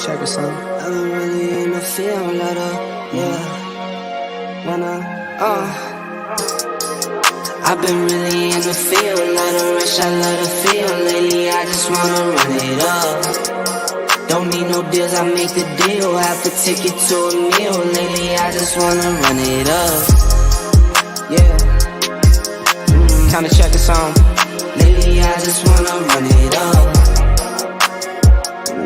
Check it, son. I've been really in the field, I've been really in the field, let her rush, I let her feel. Lately, I just wanna run it up. Don't need no deals, I make the deal. Half a ticket to a meal. Lately, I just wanna run it up. Yeah. Kinda check it, son. Lately, I just wanna run it up.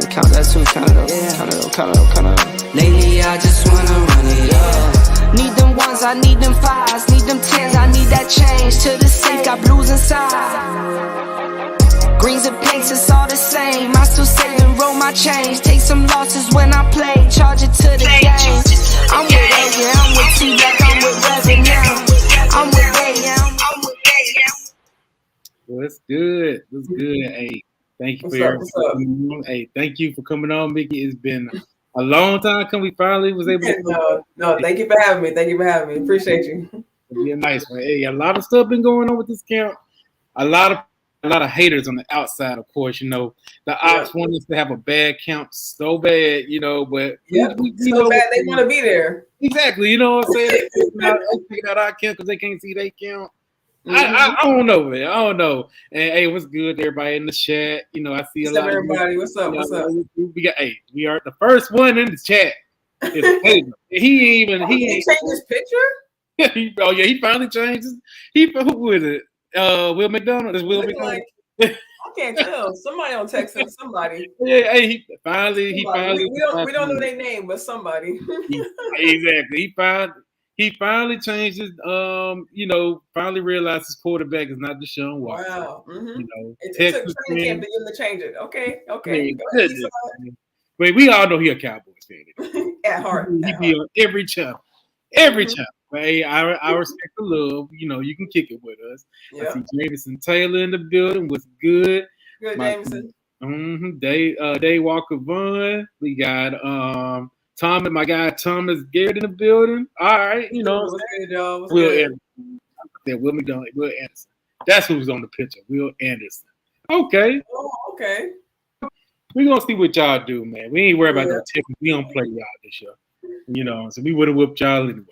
Count that too, count it up, count it up. Lately, I just wanna run it up. Need them ones, I need them fives, need them tens, I need that change. To the safe, got blues inside. Greens and pinks, it's all the same. I still save and roll my change. Take some losses when I play, charge it to the game. I'm with A, yeah, I'm with T-Black, I'm with Revin now. I'm with A, yeah, I'm with A, yeah. What's good? What's good? Hey, thank you for coming on. Hey, thank you for coming on, Mickey. It's been a long time coming. We finally was able to. No, thank you for having me. Thank you for having me. Appreciate you. Be a nice one. Hey, a lot of stuff been going on with this camp. A lot of haters on the outside, of course. You know, the ops want us to have a bad camp so bad, you know, but we so bad they want to be there. Exactly. You know what I'm saying? They figure out our camp because they can't see their camp. I don't know, man. I don't know. And hey, what's good, everybody in the chat? You know, I see a lot of everybody. What's up? What's up? We are the first one in the chat. He ain't changed his picture. He finally changed his. Who was it? Will McDonald. Is Will McDonald? I can't tell. Somebody on Texas. Somebody. Yeah. Hey, he finally. We don't know their name, but somebody. Exactly. He finally changed his, finally realized his quarterback is not Deshaun Watson. Wow. Mm-hmm. You know, it took training camp to get him to change it. Okay. But we all know he a Cowboys fan. At heart. He be on every channel. Every channel. But hey, I respect the love. You know, you can kick it with us. I see Jameson Taylor in the building. What's good? Good, Jameson. Dave Walker Vaughn. We got my guy Thomas Garrett in the building. All right, you know. What's good, y'all? Will Anderson. Will McDonald, Will Anderson. That's who's on the picture. Will Anderson. Okay. Oh, okay. We're gonna see what y'all do, man. We ain't worried about no tickets. We don't play y'all this year. You know, so we would have whipped y'all anyway.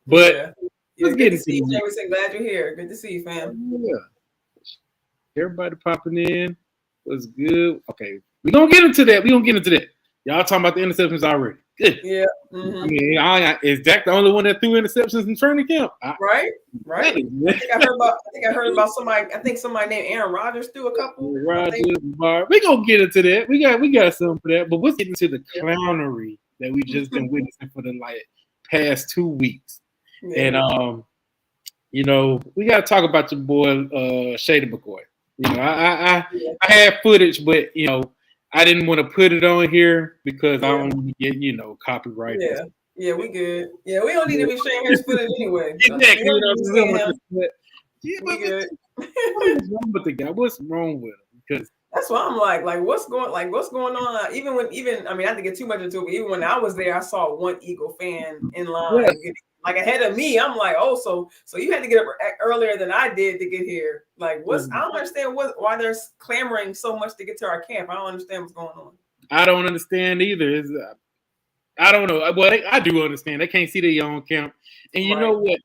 But let's get into it. Jameson, glad you're here. Good to see you, fam. Yeah. Everybody popping in. What's good? Okay. We're gonna get into that. Y'all talking about the interceptions already. Good. Yeah. Mm-hmm. I mean, is Dak the only one that threw interceptions in training camp? Right. I think I heard about somebody. I think somebody named Aaron Rodgers threw a couple. We gonna get into that. We got something for that. But let's get into the clownery that we just been witnessing for the past 2 weeks. Yeah. And we gotta talk about your boy Shady McCoy. You know, I had footage, but I didn't want to put it on here because I don't want to get, copyright. Yeah, we good. Yeah, we don't need to be sharing his footage anyway. Exactly. We good. What's wrong with the guy? What's wrong with him? Because that's what I'm like what's going on? Even I mean, not to get too much into it, but even when I was there, I saw one Eagle fan in line. Like ahead of me, I'm like, oh, so you had to get up earlier than I did to get here. Like, I don't understand why they're clamoring so much to get to our camp. I don't understand what's going on. I don't understand either. I don't know. Well, I do understand. They can't see their own camp, and you know what?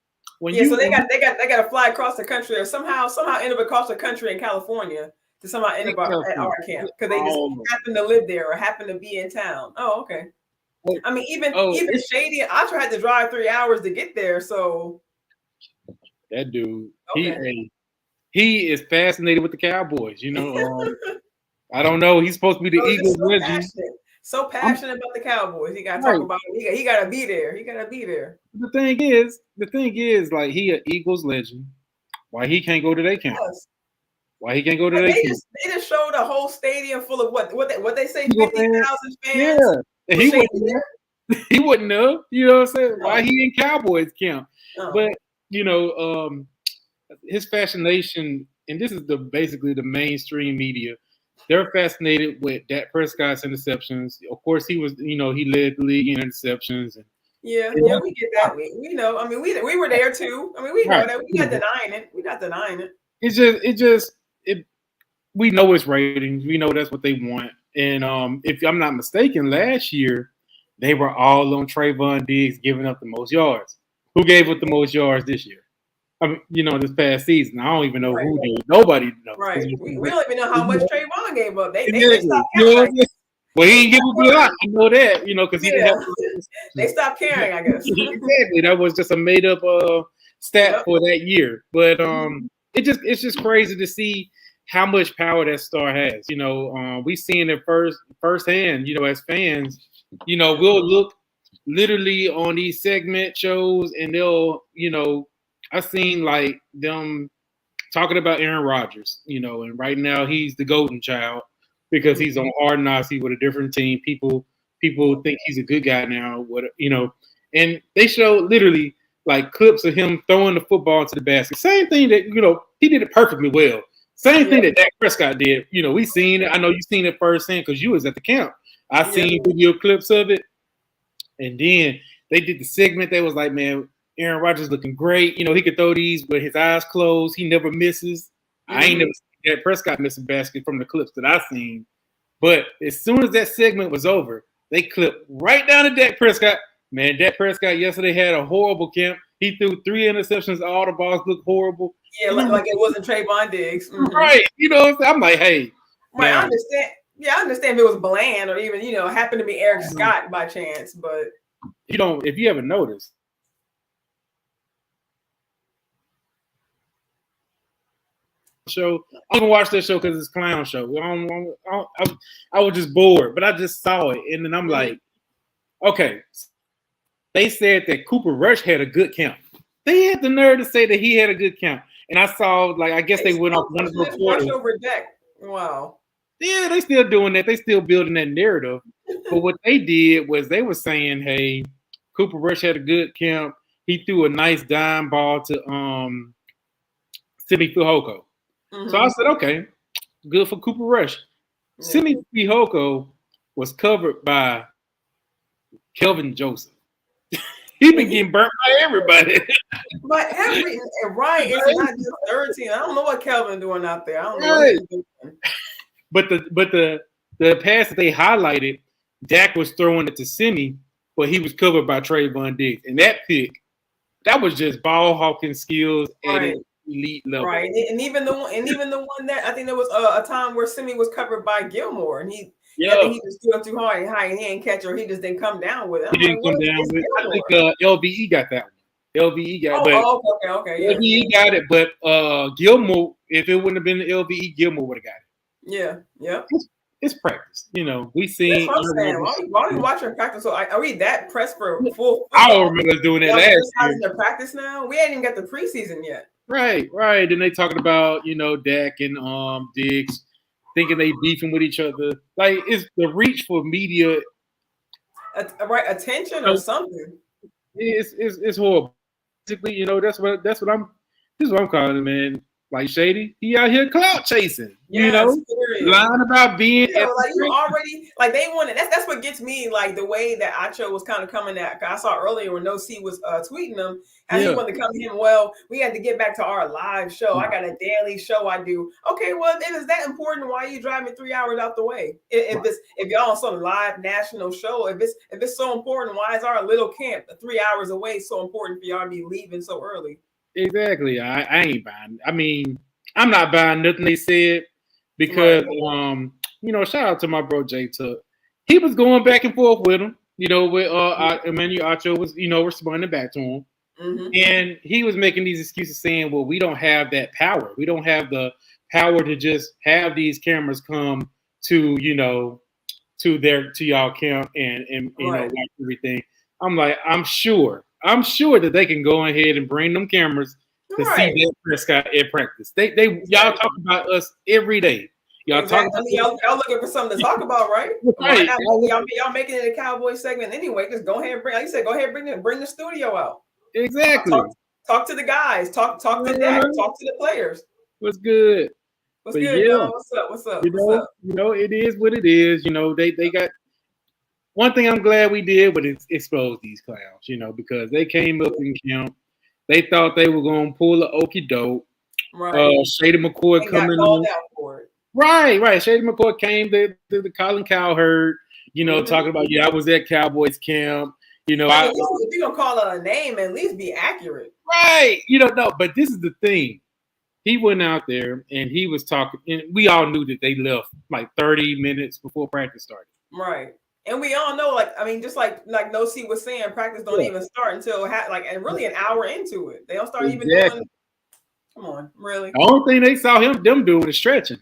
So they got to fly across the country or somehow end up across the country in California to somehow end up at our camp because they just happen to live there or happen to be in town. Oh, okay. I mean, even Shady, I had to drive 3 hours to get there. So that dude, he is fascinated with the Cowboys. I don't know. He's supposed to be the Eagles legend. So passionate about the Cowboys. He got to talk about it. He got to be there. The thing is, like, he an Eagles legend. Why he can't go to their camp? Yes. Why he can't go to their camp? They just showed a whole stadium full of what they say 50,000 fans. Yeah. He wouldn't know. You know what I'm saying? Why he in Cowboys camp? But his fascination, and this is basically the mainstream media. They're fascinated with Dak Prescott's interceptions. Of course, he was. He led the league in interceptions. And yeah, we get that. We know. I mean, we were there too. I mean, we know that. We're not denying it. We're not denying it. We know it's ratings. We know that's what they want. And if I'm not mistaken, last year they were all on Trayvon Diggs giving up the most yards. Who gave up the most yards this year? I mean, this past season. I don't even know who did. Nobody knows. Right. We don't even know how much Trayvon gave up. They stopped You know caring. well, he didn't give up a lot. I know that, because he didn't have. They stopped caring, I guess. Exactly. That was just a made up stat for that year. But it's just crazy to see how much power that star has. We seen it firsthand. As fans, we'll look literally on these segment shows, and they'll, I seen like them talking about Aaron Rodgers, and right now he's the golden child because he's on Hard Knocks. He's with a different team. People think he's a good guy now. And they show literally like clips of him throwing the football into the basket. Same thing that he did it perfectly well. Same thing that Dak Prescott did. We seen it. I know you seen it firsthand because you was at the camp. I seen video clips of it, and then they did the segment. They was like, man, Aaron Rodgers looking great. He could throw these with his eyes closed. He never misses. I ain't never seen Dak Prescott miss a basket from the clips that I seen. But as soon as that segment was over, they clipped right down to Dak Prescott. Man, Dak Prescott yesterday had a horrible camp. He threw 3 interceptions. All the balls looked horrible. Yeah, like it wasn't Trayvon Diggs. Mm-hmm. Right. I'm like, hey. Right, I understand. Yeah, I understand if it was bland or even, happened to be Eric Scott by chance, but if you ever noticed. Show. I don't even watch that show because it's a clown show. I was just bored, but I just saw it, and then I'm like, okay. They said that Cooper Rush had a good camp. They had the nerve to say that he had a good camp, and I saw I guess they went off one of the reporters. Over Dak. Wow. Yeah, they still doing that. They still building that narrative. But what they did was they were saying, hey, Cooper Rush had a good camp. He threw a nice dime ball to Simi Fehoko. Mm-hmm. So I said, okay, good for Cooper Rush. Yeah. Simi Fehoko was covered by Kelvin Joseph. He been getting burnt by everybody. Right, it's not just 13. I don't know what Kelvin doing out there. I don't know what he's doing. But the pass that they highlighted, Dak was throwing it to Simi, but he was covered by Trayvon Diggs. And that pick, that was just ball hawking skills at an elite level. Right. And even the one that I think there was a time where Simi was covered by Gilmore, and he just threw it too hard and high and he didn't catch or he just didn't come down with it. He didn't come down with it. I think LVE got that one. LVE got it. Okay. Yeah. LVE got it, but Gilmore, if it wouldn't have been the LVE, Gilmore would have got it. Yeah. It's practice. We seen. Why are you watching practice? So are we that pressed for full? I don't remember us doing that last year. The practice now. We ain't even got the preseason yet. Right. Then they talking about Dak and Diggs thinking they beefing with each other. Like it's the reach for media. Attention or something. It's horrible. Basically, this is what I'm calling it, man. Like Shady, he out here clout chasing, lying about being. Like you already, like they wanted. That's what gets me. Like the way that Acho was kind of coming at. I saw earlier when No C was tweeting him, and he wanted to come to him. Well, we had to get back to our live show. I got a daily show I do. Okay, well, if it's that important, why are you driving 3 hours out the way? If y'all on some live national show, if it's so important, why is our little camp 3 hours away so important for y'all to be leaving so early? Exactly. I ain't buying. I mean, I'm not buying nothing they said because, shout out to my bro Jay Tuck. He was going back and forth with him, with Emmanuel Acho was, responding back to him. Mm-hmm. And he was making these excuses saying, well, we don't have that power. We don't have the power to just have these cameras come to, to y'all camp and watch everything. I'm like, I'm sure that they can go ahead and bring them cameras to see Dak Prescott at practice. Y'all talk about us every day. Y'all y'all looking for something to talk about, right? Right. Y'all making it a Cowboys segment anyway. Just go ahead and bring, like you said, bring the studio out. Exactly. Talk to the guys. Talk to Dak. Talk to the players. What's good? What's good, y'all? What's up? It is what it is. They got. One thing I'm glad we did was expose these clowns, because they came up in camp. They thought they were going to pull the okie doke. Right. Shady McCoy coming in. Right. Shady McCoy came to the Colin Cowherd, talking about, I was at Cowboys camp. Like, if you're gonna call it a name, at least be accurate. Right. No, but this is the thing. He went out there and he was talking, and we all knew that they left like 30 minutes before practice started. Right. And we all know, just like No C was saying, practice don't even start until and really an hour into it. They don't start even doing. Come on, really. The only thing they saw them doing is stretching.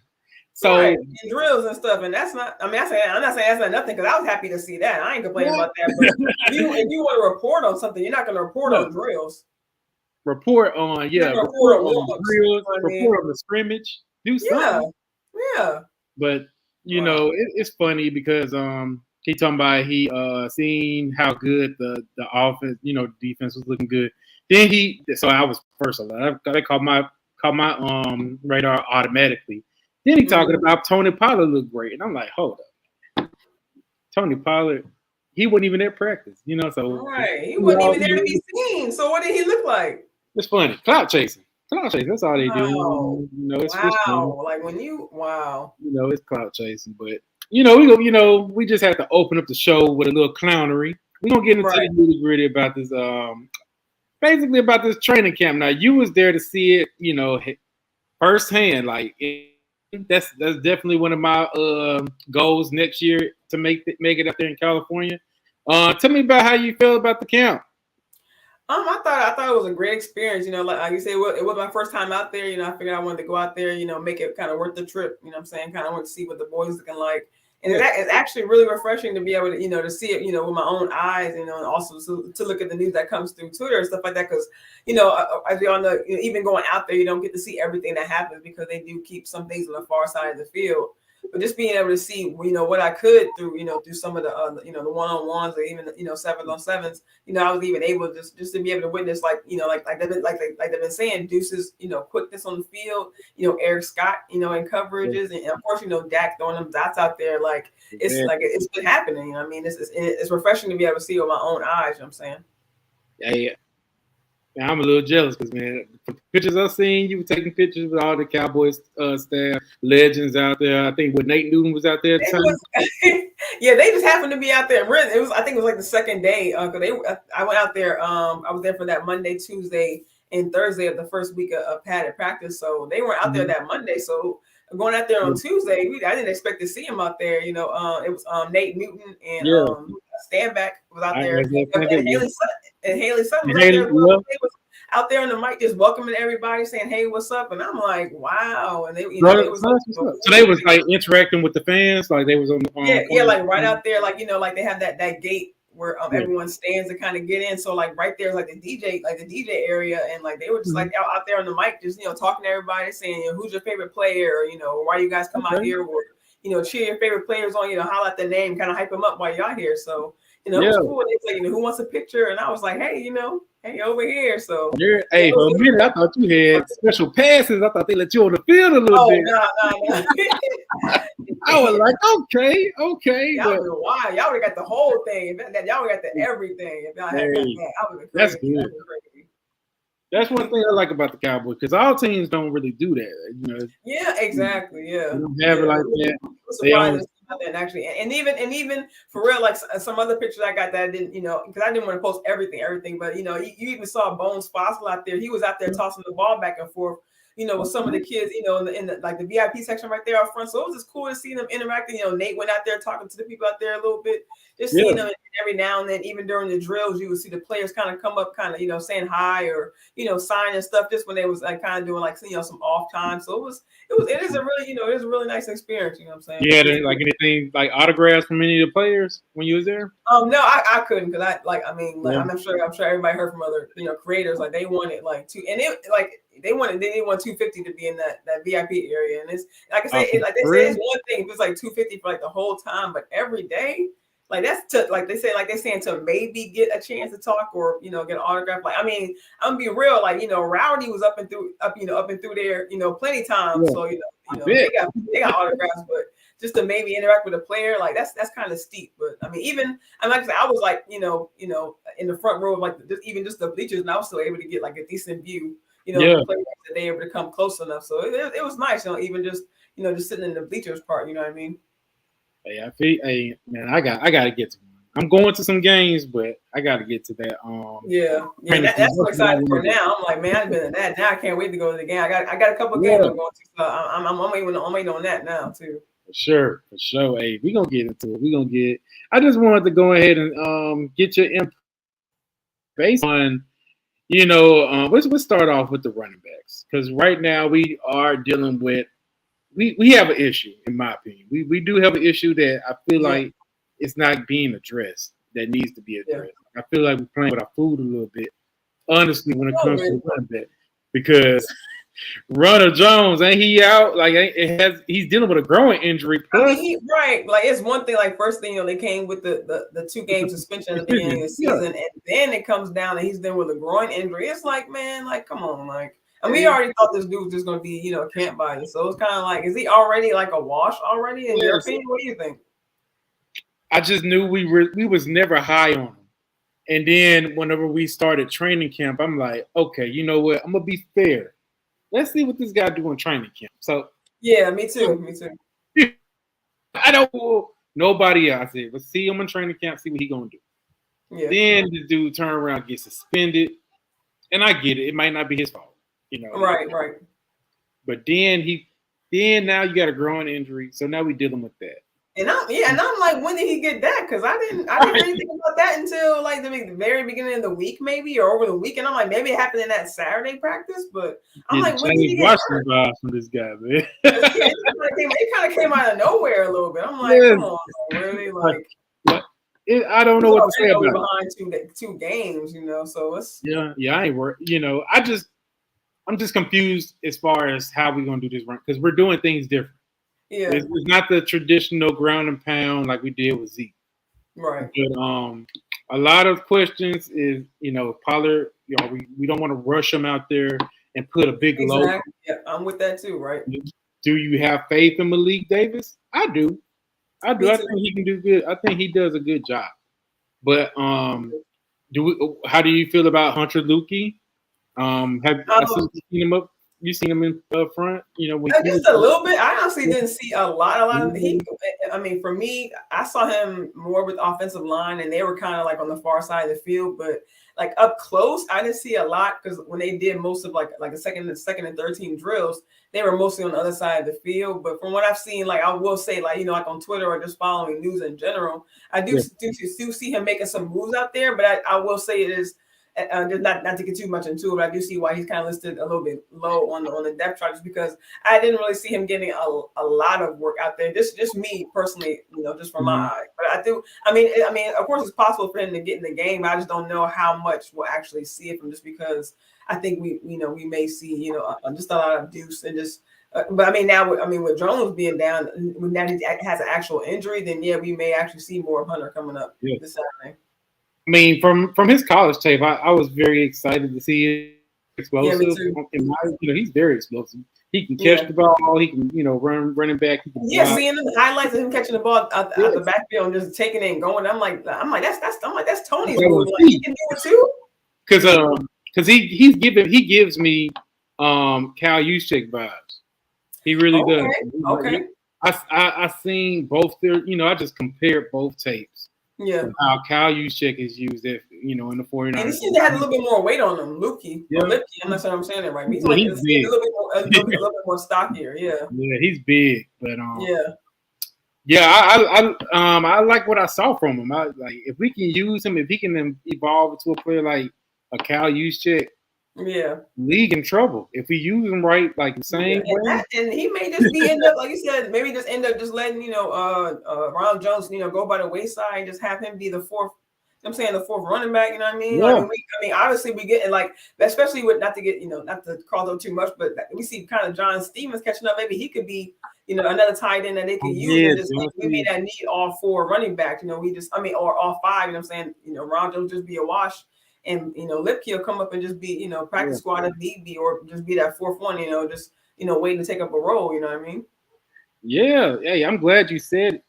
So and drills and stuff, and that's not. I mean, I'm not saying that's not nothing because I was happy to see that. I ain't complaining about that. But if you want to report on something, you're not going to report on drills. Report on report on drills. Report on the scrimmage. Do something. Yeah. But it's funny because he talking about he seen how good the offense, defense was looking good. Then so I was first alert. They caught my radar automatically. Then he talking about Tony Pollard looked great, and I'm like, hold up, Tony Pollard, he wasn't even at practice, so he wasn't even there to be seen. So what did he look like? It's funny, cloud chasing. That's all they do. It's like when it's cloud chasing, but we just have to open up the show with a little clownery. We're gonna get into the nitty gritty about this, basically about this training camp. Now you was there to see it, firsthand. Like that's definitely one of my goals next year to make it up there in California. Tell me about how you feel about the camp. I thought it was a great experience. Like you say, it was my first time out there. I figured I wanted to go out there, make it kind of worth the trip. You know what I'm saying? Kind of want to see what the boys looking like. And it's actually really refreshing to be able to, to see it, with my own eyes, and also to look at the news that comes through Twitter and stuff like that. Because, as we all know, even going out there, you don't get to see everything that happens because they do keep some things on the far side of the field. But just being able to see, what I could through some of the, the one-on-ones or even, 7-on-7s, I was even able to just to be able to witness, like they've been saying, Deuce's, quickness on the field, Eric Scott, in coverages, and of course, Dak throwing them dots out there, it's been happening. I mean, it's refreshing to be able to see with my own eyes. You know what I'm saying? Yeah. I'm a little jealous because, man, the pictures I've seen, you were taking pictures with all the Cowboys staff, legends out there. I think Nate Newton was out there at the time. They just happened to be out there. I think it was like the second day. Because I went out there. I was there for that Monday, Tuesday, and Thursday of the first week of padded practice. So they weren't out there that Monday. So going out there on Tuesday, I didn't expect to see him out there. It was Nate Newton and Stanback was out there, and Haley Sutton was out there. They was out there on the mic just welcoming everybody, saying, "Hey, what's up?" And I'm like, "Wow!" And they, so they was like interacting with the fans, like they was on. Like right out there, like they have that gate where everyone stands to kind of get in. So like right there is like the DJ area, and like they were just like out there on the mic, just talking to everybody, saying, who's your favorite player, or why you guys come out here, or cheer your favorite players on, holler at the name, kind of hype them up while you're out here. So it was cool. They was like, who wants a picture? And I was like, hey, hey, over here. So hey, for a minute I thought you had special passes. I thought they let you on the field a little bit. No. I was like, okay. Y'all would have got the whole thing. Y'all would have got the everything. If y'all had that, I would have that's good. That's one thing I like about the Cowboys, because all teams don't really do that. Yeah, exactly. Yeah, they don't have it like that. And actually, and even for real, like some other pictures I got that I didn't, because I didn't want to post everything, but you even saw Bones Fossil out there. He was out there tossing the ball back and forth, with some of the kids, in the like the VIP section right there up front. So it was just cool to see them interacting. Nate went out there talking to the people out there a little bit, just seeing them every now and then. Even during the drills, you would see the players kind of come up, kind of saying hi or signing stuff. Just when they was like kind of doing like some off time. So it is a really nice experience. You know what I'm saying? Yeah, like anything like autographs from any of the players when you was there? No, I couldn't, because I'm sure everybody heard from other creators, like they wanted like two, and it like they want 250 to be in that VIP area, and it's like I say, they say it's one thing if it's like 250 for like the whole time, but every day, like that's they're saying to maybe get a chance to talk or get an autograph. Like, I mean, I'm gonna be real, like Rowdy was up and through there, plenty of times. So they got autographs, but just to maybe interact with a player, like that's kind of steep. But I mean, even like I said, I was like in the front row of like just the bleachers, and I was still able to get like a decent view. The players that they able to come close enough. So it was nice, even just just sitting in the bleachers part. You know what I mean? Hey, hey, man, I got to get to one. I'm going to some games, but I got to get to that. Yeah, that's what I'm excited for now. I'm like, man, I've been at that. Now I can't wait to go to the game. I got a couple of games I'm going to. So I'm waiting on that now too. For sure. Hey, we gonna get into it. I just wanted to go ahead and get your input based on, let's start off with the running backs, because right now we are dealing with we have an issue, in my opinion. We do have an issue that I feel like it's not being addressed, that needs to be addressed. I feel like we're playing with our food a little bit, honestly, when it comes to running back, because Runner Jones, ain't he out? Like he's dealing with a growing injury. Plus, right. Like it's one thing. Like first thing, they came with the 2-game suspension at the beginning of the season, and then it comes down and he's dealing with a groin injury. It's like, man, like come on, like. And we already thought this dude was just going to be, a camp body. So it's kind of like, is he already like a wash already in your opinion? What do you think? I just knew we was never high on him. And then whenever we started training camp, I'm like, okay, you know what? I'm going to be fair. Let's see what this guy do in training camp. So yeah, me too. I don't know nobody else. I said, let's see him in training camp, see what he going to do. Yeah. Then the dude turn around, get suspended. And I get it. It might not be his fault. Right. But then now you got a growing injury, so now we dealing with that. And I'm like, when did he get that? Because I didn't really think about that until like the very beginning of the week, maybe, or over the weekend. I'm like, maybe it happened in that Saturday practice, but I'm like, when did he get hurt? From this guy, man. It kind of came out of nowhere a little bit. I'm like, come on, really, like. I don't know what to say about it. Behind two games, so it's I ain't worried. I'm just confused as far as how we're gonna do this run, because we're doing things different. Yeah, it's not the traditional ground and pound like we did with Zeke. Right. But a lot of questions is Pollard. We don't want to rush him out there and put a big load. Yeah, I'm with that too. Right. Do you have faith in Malik Davis? I do. I think he can do good. I think he does a good job. But how do you feel about Hunter Lukey? You seen him in front? Just a little bit. I honestly didn't see a lot of for me, I saw him more with offensive line, and they were kind of like on the far side of the field. But like up close, I didn't see a lot, because when they did most of like the second and third team drills, they were mostly on the other side of the field. But from what I've seen, like I will say, like like on Twitter or just following news in general, I do see him making some moves out there. But I will say it is. Just not to get too much into it, but I do see why he's kind of listed a little bit low on the depth chart, just because I didn't really see him getting a lot of work out there. Just me personally, just from my eye. But I do. I mean, of course, it's possible for him to get in the game. I just don't know how much we'll actually see it from, just because I think we may see just a lot of deuce and just. But with Jones being down, now he has an actual injury, then we may actually see more of Hunter coming up this Saturday. I mean, from his college tape, I was very excited to see it explosive. Yeah, me too. He's very explosive. He can catch the ball. He can, running back. He can seeing the highlights of him catching the ball out the backfield and just taking it and going. I'm like that's Tony's move. Like, he can do it too. Because he gives me Cal Juszczyk vibes. He really does. Okay. I seen both their. I just compared both tapes. Yeah. How Cal Juszczyk is used in the 49ers. And he seemed to have a little bit more weight on him, Lukey. Yeah. Or Lipke, I'm not sure I'm saying that right. He's like he's big. A little bit more stockier, yeah. Yeah, he's big, but I like what I saw from him. If we can use him, if he can evolve into a player like a Cal Juszczyk, league in trouble if we use him right, like the same way. And he may just end up, like you said, maybe just end up just letting Ronald Jones go by the wayside and just have him be the fourth. I'm saying the fourth running back. You know what I mean? Yeah. Obviously we get especially with not to call them too much, but we see kind of John Stevens catching up. Maybe he could be another tight end that they could use. We may not need all four running backs. Or all five. You know what I'm saying? Ronald Jones just be a wash. And Lipke will come up and just be practice squad if need be, or just be that fourth one, just waiting to take up a role. You know what I mean? Yeah. Hey, I'm glad you said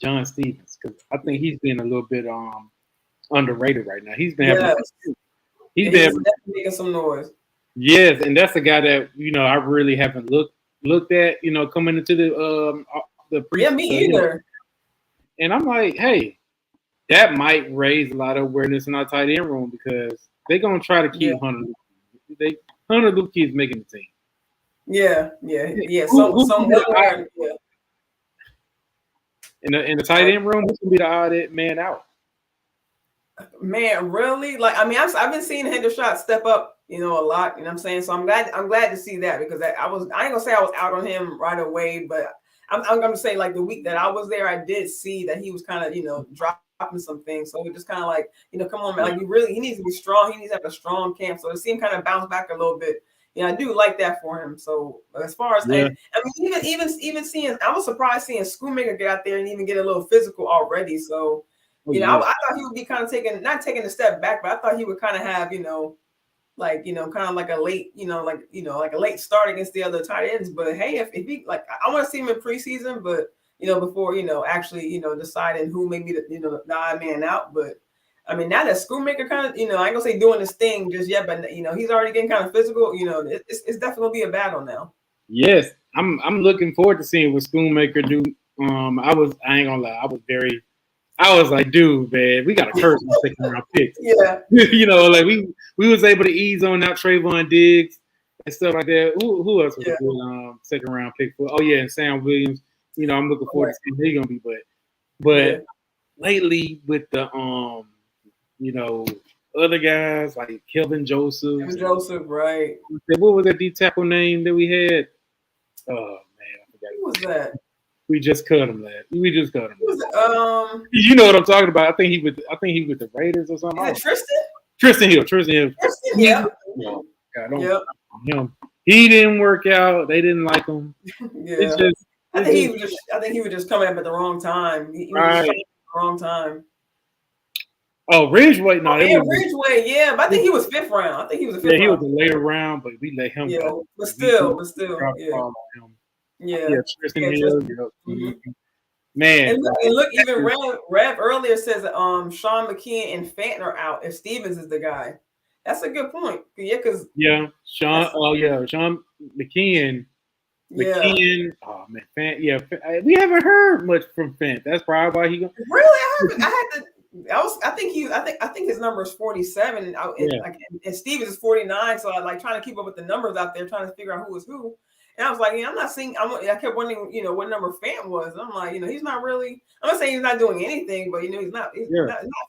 John Stevens, because I think he's been a little bit underrated right now. He's been definitely making some noise. Yes, and that's a guy that I really haven't looked looked at, coming into the pre. Yeah, me either. And I'm like, hey, that might raise a lot of awareness in our tight end room because they're gonna try to keep Hunter Luke is making the team. Yeah. Somewhere. Yeah. In the tight end room, who's gonna be the odd man out? Man, really? Like, I mean, I've been seeing Hendershot step up, a lot. You know what I'm saying? So I'm glad to see that because I ain't gonna say I was out on him right away, but I'm gonna say like the week that I was there, I did see that he was kind of, dropping some things. So it just kind of like, come on, man, like he needs to be strong. He needs to have a strong camp. So to see him kind of bounce back a little bit, I do like that for him. So as far as I mean, even seeing, I was surprised seeing Schoonmaker get out there and even get a little physical already. So. I thought he would be kind of not taking a step back, but I thought he would kind of have, kind of like a late, like a late start against the other tight ends. But hey, if he I want to see him in preseason, but before actually deciding who may be the odd man out. But I mean, now that Schoonmaker kind of I ain't gonna say doing this thing just yet, but he's already getting kind of physical. It's definitely gonna be a battle now. Yes, I'm looking forward to seeing what Schoonmaker do. I ain't gonna lie, I was like, dude, man, we got a curse on second round picks. Yeah. Like we was able to ease on out Trayvon Diggs and stuff like that. Who else was a good second round pick for? Oh yeah, and Sam Williams. I'm looking forward to seeing who he's gonna be. But lately with the other guys like Kelvin Joseph. Right. What was that D tackle name that we had? Oh man, I forgot. Who was that? We just cut him, lad. We just cut him. You know what I'm talking about. I think he with the Raiders or something. Is it Tristan? Tristan Hill. Yeah. God, him. He didn't work out. They didn't like him. Yeah. I think he was just coming up at the wrong time. He was just coming at the wrong time. Oh, Ridgeway. No, Ridgeway. Yeah, but I think he was fifth round. I think he was a fifth round. He was a later round, but we let him go. But still, yeah. Tristan Hill. Man, and look, even Rev earlier says Sean McKeon and Fenton are out if Stevens is the guy. That's a good point. Sean. Sean McKeon. Oh man, Fenton. We haven't heard much from Fenton. That's probably why he. Really, I think his number is 47, and Stevens is 49. So I like trying to keep up with the numbers out there, trying to figure out who is who. And I was like, I'm not seeing. I kept wondering, what number Fant was. And I'm like, he's not really. I'm not saying he's not doing anything, but he's not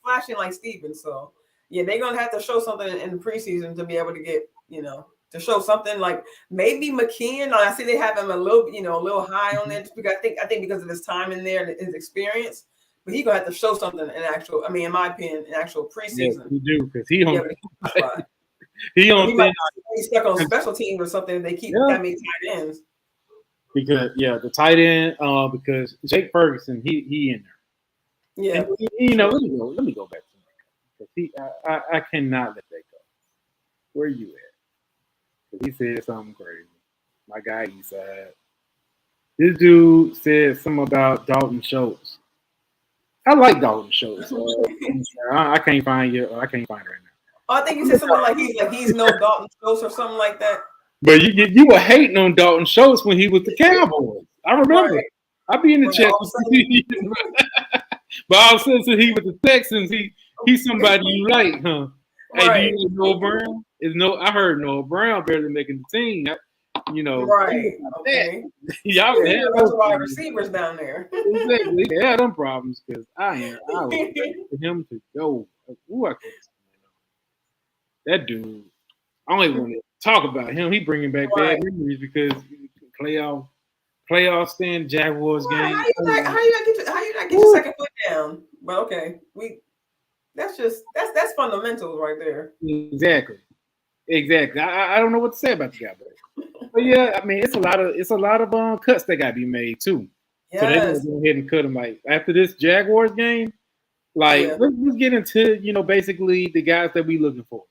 flashing like Stevens. So they're gonna have to show something in the preseason to be able to get, to show something like maybe McKeon. I see they have him a little high on there, just because I think because of his time in there and his experience. But he's gonna have to show something in my opinion, in actual preseason. He do because he he's stuck on special teams or something. They keep that many tight ends. Because the tight end, because Jake Ferguson, he in there. Yeah. And, let me go back to him because I cannot let that go. Where you at? Because he said something crazy. My guy Eastside. This dude said something about Dalton Schultz. I like Dalton Schultz. I can't find you. I can't find it right now. I think he said something like he's no Dalton Schultz or something like that. But you were hating on Dalton Schultz when he was the Cowboys. I remember. Right. I'll be in the chat. But all of a sudden, since he was the Texans, he's somebody you like, huh? Right. Hey, do you know Noah Brown? I heard Noah Brown barely making the team. Right. Okay. Y'all can have those wide receivers down there. Exactly. They had them problems because I was waiting for him to go. Ooh, I can't. That dude, I don't even want to talk about him. He bringing back bad memories because playoff stand Jaguars game. How you not get your second foot down? But okay, that's that's fundamentals right there. Exactly. I don't know what to say about the guy, but I mean it's a lot of cuts that got to be made too. Yes. So they're gonna go ahead and cut him like after this Jaguars game. Like let's get into basically the guys that we looking for.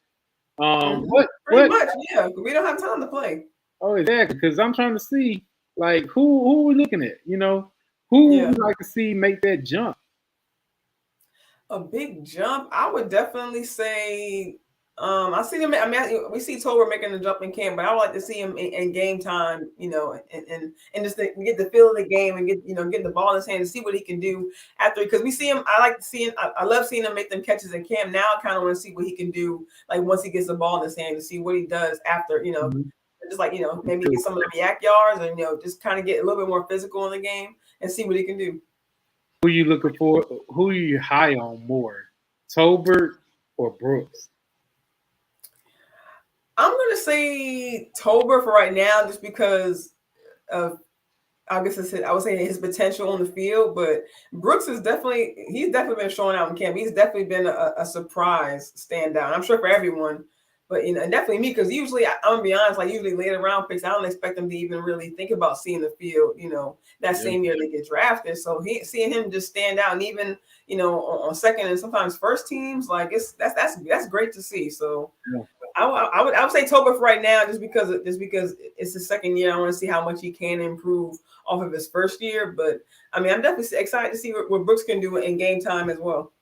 Pretty much, yeah. We don't have time to play. Oh, exactly. Because I'm trying to see, like, who are we looking at? Who would you like to see make that jump? A big jump? I would definitely say, I see him. I mean, we see Tober making the jump in camp, but I would like to see him in game time, and just to get the feel of the game and get the ball in his hand and see what he can do after. Because we see him, I like to see him. I love seeing him make them catches in camp. Now I kind of want to see what he can do, like once he gets the ball in his hand, to see what he does after. Just like maybe get some of the yak yards, and just kind of get a little bit more physical in the game and see what he can do. Who are you looking for? Who are you high on more, Tolbert or Brooks? I'm gonna say Tober for right now, just because of I would say his potential on the field. But Brooks he's definitely been showing out in camp. He's definitely been a surprise standout. I'm sure for everyone, but and definitely me, because usually I'm gonna be honest, like usually later round picks, I don't expect them to even really think about seeing the field, that same year they get drafted. So seeing him just stand out, and even on second and sometimes first teams, like that's great to see. So yeah. I would say Tober for right now, just because it's his second year. I want to see how much he can improve off of his first year. But I mean, I'm definitely excited to see what Brooks can do in game time as well.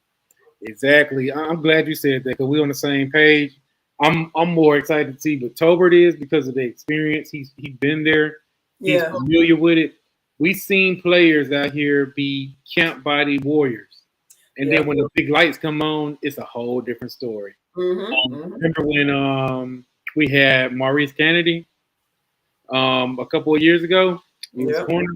Exactly. I'm glad you said that, because we're on the same page. I'm more excited to see what Tolbert is because of the experience. He's been there. He's familiar with it. We've seen players out here be camp body warriors, and then when the big lights come on, it's a whole different story. Remember when we had Maurice Kennedy a couple of years ago? He was corner.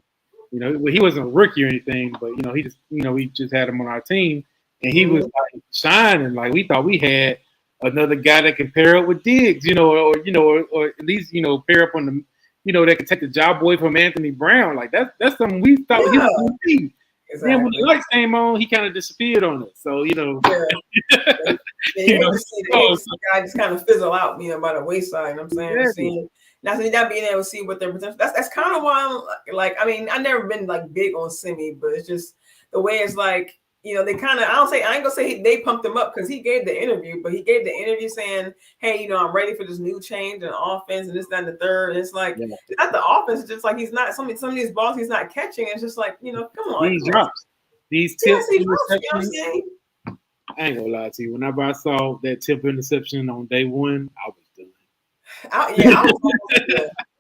He wasn't a rookie or anything, but we just had him on our team, and he was like shining. Like we thought we had another guy that could pair up with Diggs, or at least pair up on the, that could take the job away from Anthony Brown. Like that's something we thought he was going to be. Exactly. Then when the lights came on, he kind of disappeared on us. So the guy just kind of fizzle out, by the wayside. You know what I'm saying? Not being able to see what their potential. That's kind of why I'm like. I mean, I've never been like big on Simi, but it's just the way it's like. They kind of. I ain't gonna say they pumped him up, because he gave the interview, but he gave the interview saying, "Hey, I'm ready for this new change in offense and this, that, and the third." And it's like not the offense. It's just like he's not some of these balls he's not catching. It's just like come on. These drops, these tips, interceptions. I ain't gonna lie to you. Whenever I saw that tip interception on day one, I was done.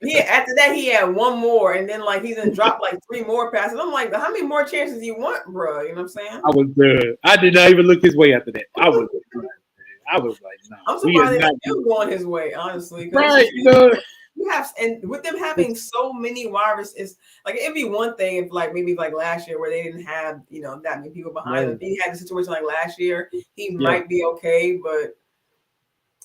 After that, he had one more, and then like he's gonna drop like 3 more passes. I'm like, how many more chances do you want, bro? You know what I'm saying? I was done. I did not even look his way after that. I was like, no. I'm surprised they're still going his way, honestly. Right, you have, and with them having so many wide receivers, it's like it'd be one thing if like maybe like last year where they didn't have that many people behind him. If he had a situation like last year, he might be okay, but.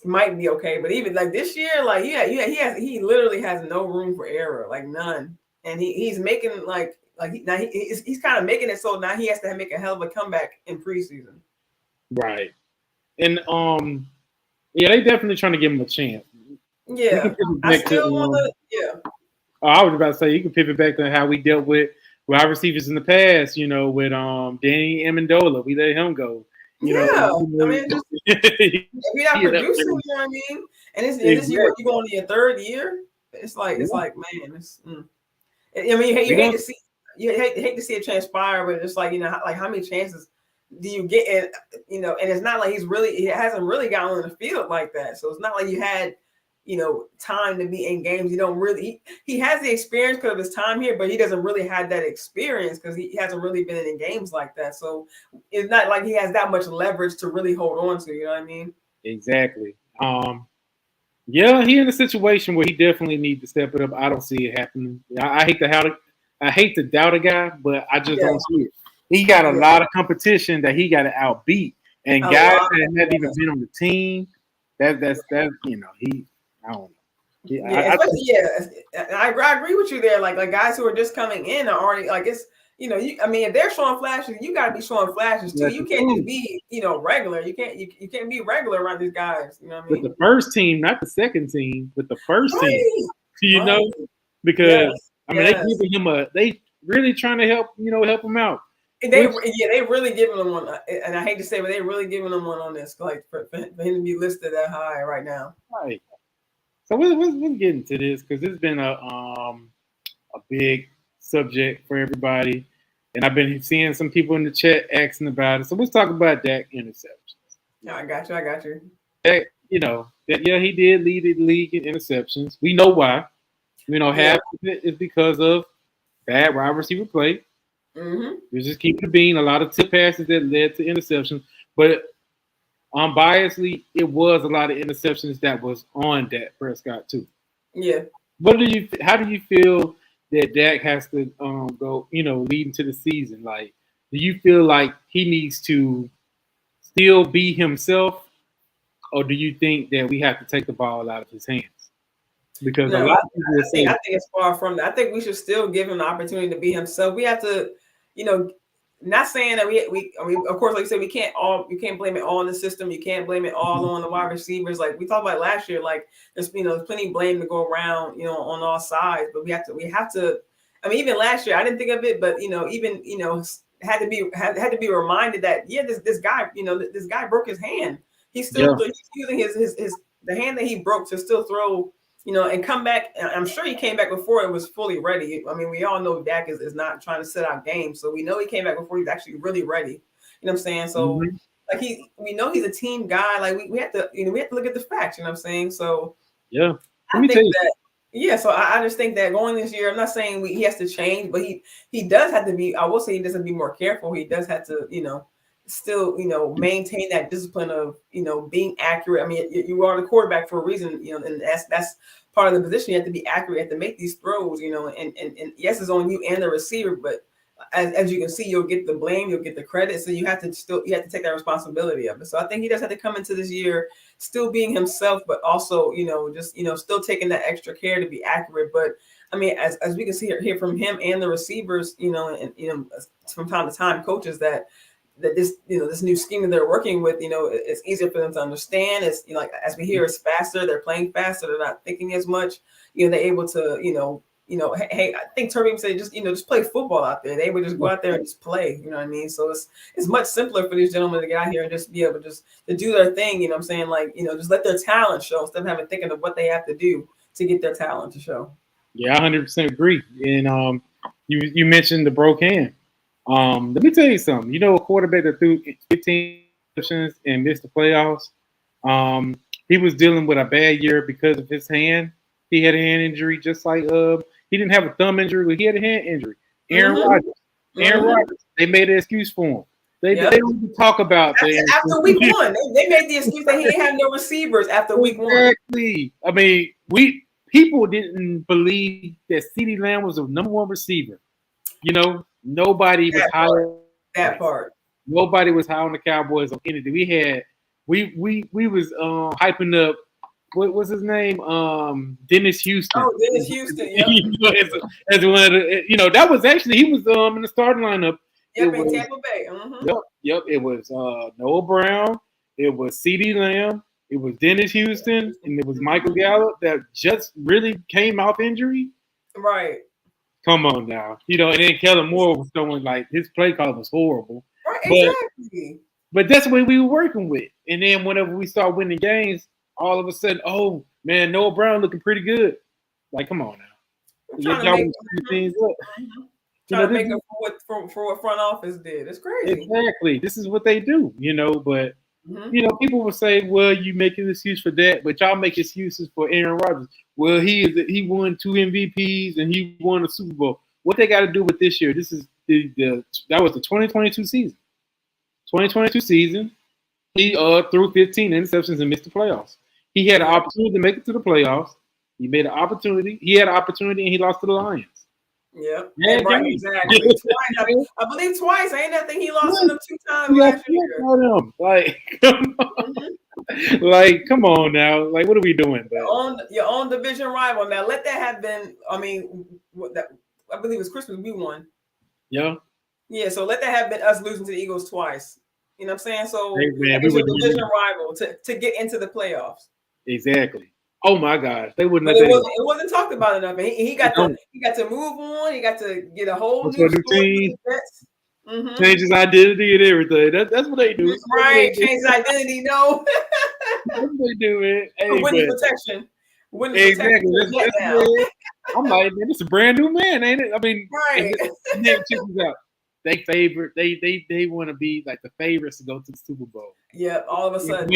But even like this year, like he literally has no room for error, like none. And he's making he's kind of making it so now he has to make a hell of a comeback in preseason. Right. And they definitely trying to give him a chance. Yeah. I still want to I was about to say you can pivot back to how we dealt with wide receivers in the past, with Danny Amendola. We let him go. I mean, just if you're not producing, you know what I mean? And this year, you go into your third year. It's like man, I mean, you hate to see it transpire, but it's like like how many chances do you get? And and it's not like he hasn't really gotten on the field like that. So it's not like you had time to be in games. You don't really. He has the experience because of his time here, but he doesn't really have that experience because he hasn't really been in games like that. So it's not like he has that much leverage to really hold on to. You know what I mean? Exactly. He in a situation where he definitely needs to step it up. I don't see it happening. I hate to doubt a guy, but I just don't see it. He got a lot of competition that he got to outbeat, and guys that haven't even been on the team. That's he. I don't know. I agree with you there. Like guys who are just coming in are already like it's I mean if they're showing flashes, you got to be showing flashes too. You can't just be regular. You can't be regular around these guys. You know what I mean? With the first team, not the second team. With the first team, because I mean they really trying to help him out. They really giving him one, and I hate to say, but they really giving him one on this, like for him to be listed that high right now. Right. So we'll get into this because it's been a big subject for everybody, and I've been seeing some people in the chat asking about it. So let's talk about Dak interceptions. I got you. you know, that yeah, he did lead the league in interceptions. We know why. You know, half of it is because of bad wide receiver play. Mm-hmm. We're just keeping the bean. A lot of tip passes that led to interceptions. But unbiasedly, it was a lot of interceptions that was on Dak Prescott too. Yeah. How do you feel that Dak has to go, you know, leading to the season? Like, do you feel like he needs to still be himself, or do you think that we have to take the ball out of his hands? Because a No, lot of people will say, I think it's far from that. I think we should still give him the opportunity to be himself. We have to, you know, not saying that I mean, of course, like you said, you can't blame it all on the system. You can't blame it all on the wide receivers. Like we talked about last year, like there's, you know, there's plenty of blame to go around, you know, on all sides, but we have to, I mean, even last year, I didn't think of it, but, you know, even, you know, had to be reminded that, yeah, this guy, you know, this guy broke his hand. He's he's using the hand that he broke to still throw, you know, and come back. I'm sure he came back before it was fully ready. I mean, we all know Dak is not trying to sit out games. So we know he came back before he's actually really ready. You know what I'm saying? So like we know he's a team guy. Like we have to, you know, we have to look at the facts, you know what I'm saying? So yeah. I think that, yeah, so I just think that going this year, I'm not saying he has to change, but he does have to be, I will say he does have to be more careful. He does have to, you know, still, you know, maintain that discipline of, you know, being accurate. I mean, you are the quarterback for a reason, you know, and that's part of the position. You have to be accurate, you have to make these throws, you know, and yes, it's on you and the receiver, but as you can see, you'll get the blame, you'll get the credit. So you have to take that responsibility of it. So I think he does have to come into this year still being himself, but also, you know, just, you know, still taking that extra care to be accurate. But I mean, as we can see here from him and the receivers, you know, and, you know, from time to time, coaches that this, you know, this new scheme that they're working with, you know, it's easier for them to understand. It's, you know, like as we hear, it's faster. They're playing faster. They're not thinking as much. You know, they're able to, you know, hey, I think Turbine said just play football out there. They would just go out there and just play. You know what I mean? So it's much simpler for these gentlemen to get out here and just be able to do their thing. You know what I'm saying? Like, you know, just let their talent show instead of having thinking of what they have to do to get their talent to show. Yeah, I 100% agree. And you mentioned the broke hand. Let me tell you something. You know, a quarterback that threw 15 interceptions and missed the playoffs. He was dealing with a bad year because of his hand. He had a hand injury, just like he didn't have a thumb injury, but he had a hand injury. Aaron Rodgers. They made an excuse for him. They don't even talk about after week one. They made the excuse that he didn't have no receivers after week one. Exactly. I mean, people didn't believe that CeeDee Lamb was the number one receiver. You know, nobody was high. That part. Nobody was high on the Cowboys or anything. We was hyping up. What was his name? Dennis Houston. Oh, Dennis Houston. Yep. as one of the, you know, that was actually, he was in the starting lineup. Yep, in Tampa Bay. Mm-hmm. Yep. It was Noah Brown. It was CeeDee Lamb. It was Dennis Houston, and it was Michael Gallup that just really came off injury. Right. Come on now, you know, and then Kellen Moore was someone like his play call was horrible. Right, exactly. But that's what we were working with. And then whenever we start winning games, all of a sudden, oh man, Noah Brown looking pretty good. Like, come on now. Trying to make up for what front office did. It's crazy. Exactly. This is what they do, you know. But you know, people will say, "Well, you make an excuse for that," but y'all make excuses for Aaron Rodgers. Well, he won 2 MVPs and he won a Super Bowl. What they got to do with this year? This is that was the 2022 season. 2022 season, he threw 15 interceptions and missed the playoffs. He had an opportunity to make it to the playoffs. He made an opportunity. He had an opportunity and he lost to the Lions. Yeah, right, exactly. Twice, I believe twice. Ain't that thing he lost to them 2 times last year? Like, come on. Like, come on now. Like, what are we doing? Your own division rival. Now, let that have been. I mean, I believe it was Christmas we won. Yeah. Yeah. So let that have been us losing to the Eagles twice. You know what I'm saying? So hey, man, it's a division rival to get into the playoffs. Exactly. Oh my gosh, they wouldn't. But it wasn't talked about enough. And he got to move on. He got to get a whole new team. Change his identity and everything. That's what they do. Right, change his identity. No, that's what they do, man. Hey, winning protection. Exactly. I'm like, man, it's a brand new man, ain't it? I mean, right. Check this out. they favorite. They want to be like the favorites to go to the Super Bowl. Yeah, all of a sudden,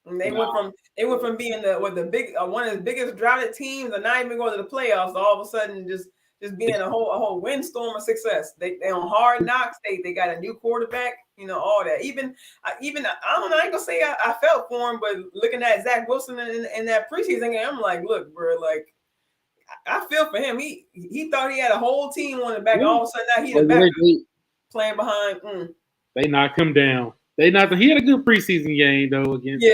and they went from being the big one of the biggest droughted teams and not even going to the playoffs. To all of a sudden, just being a whole windstorm of success. They on Hard Knocks. They got a new quarterback. All that. Even I don't know. I ain't gonna say I felt for him, but looking at Zach Wilson in that preseason game, I'm like, look, bro, like. I feel for him. He thought he had a whole team on the back. All of a sudden, now he's the back playing behind. They knocked him down. He had a good preseason game though against. He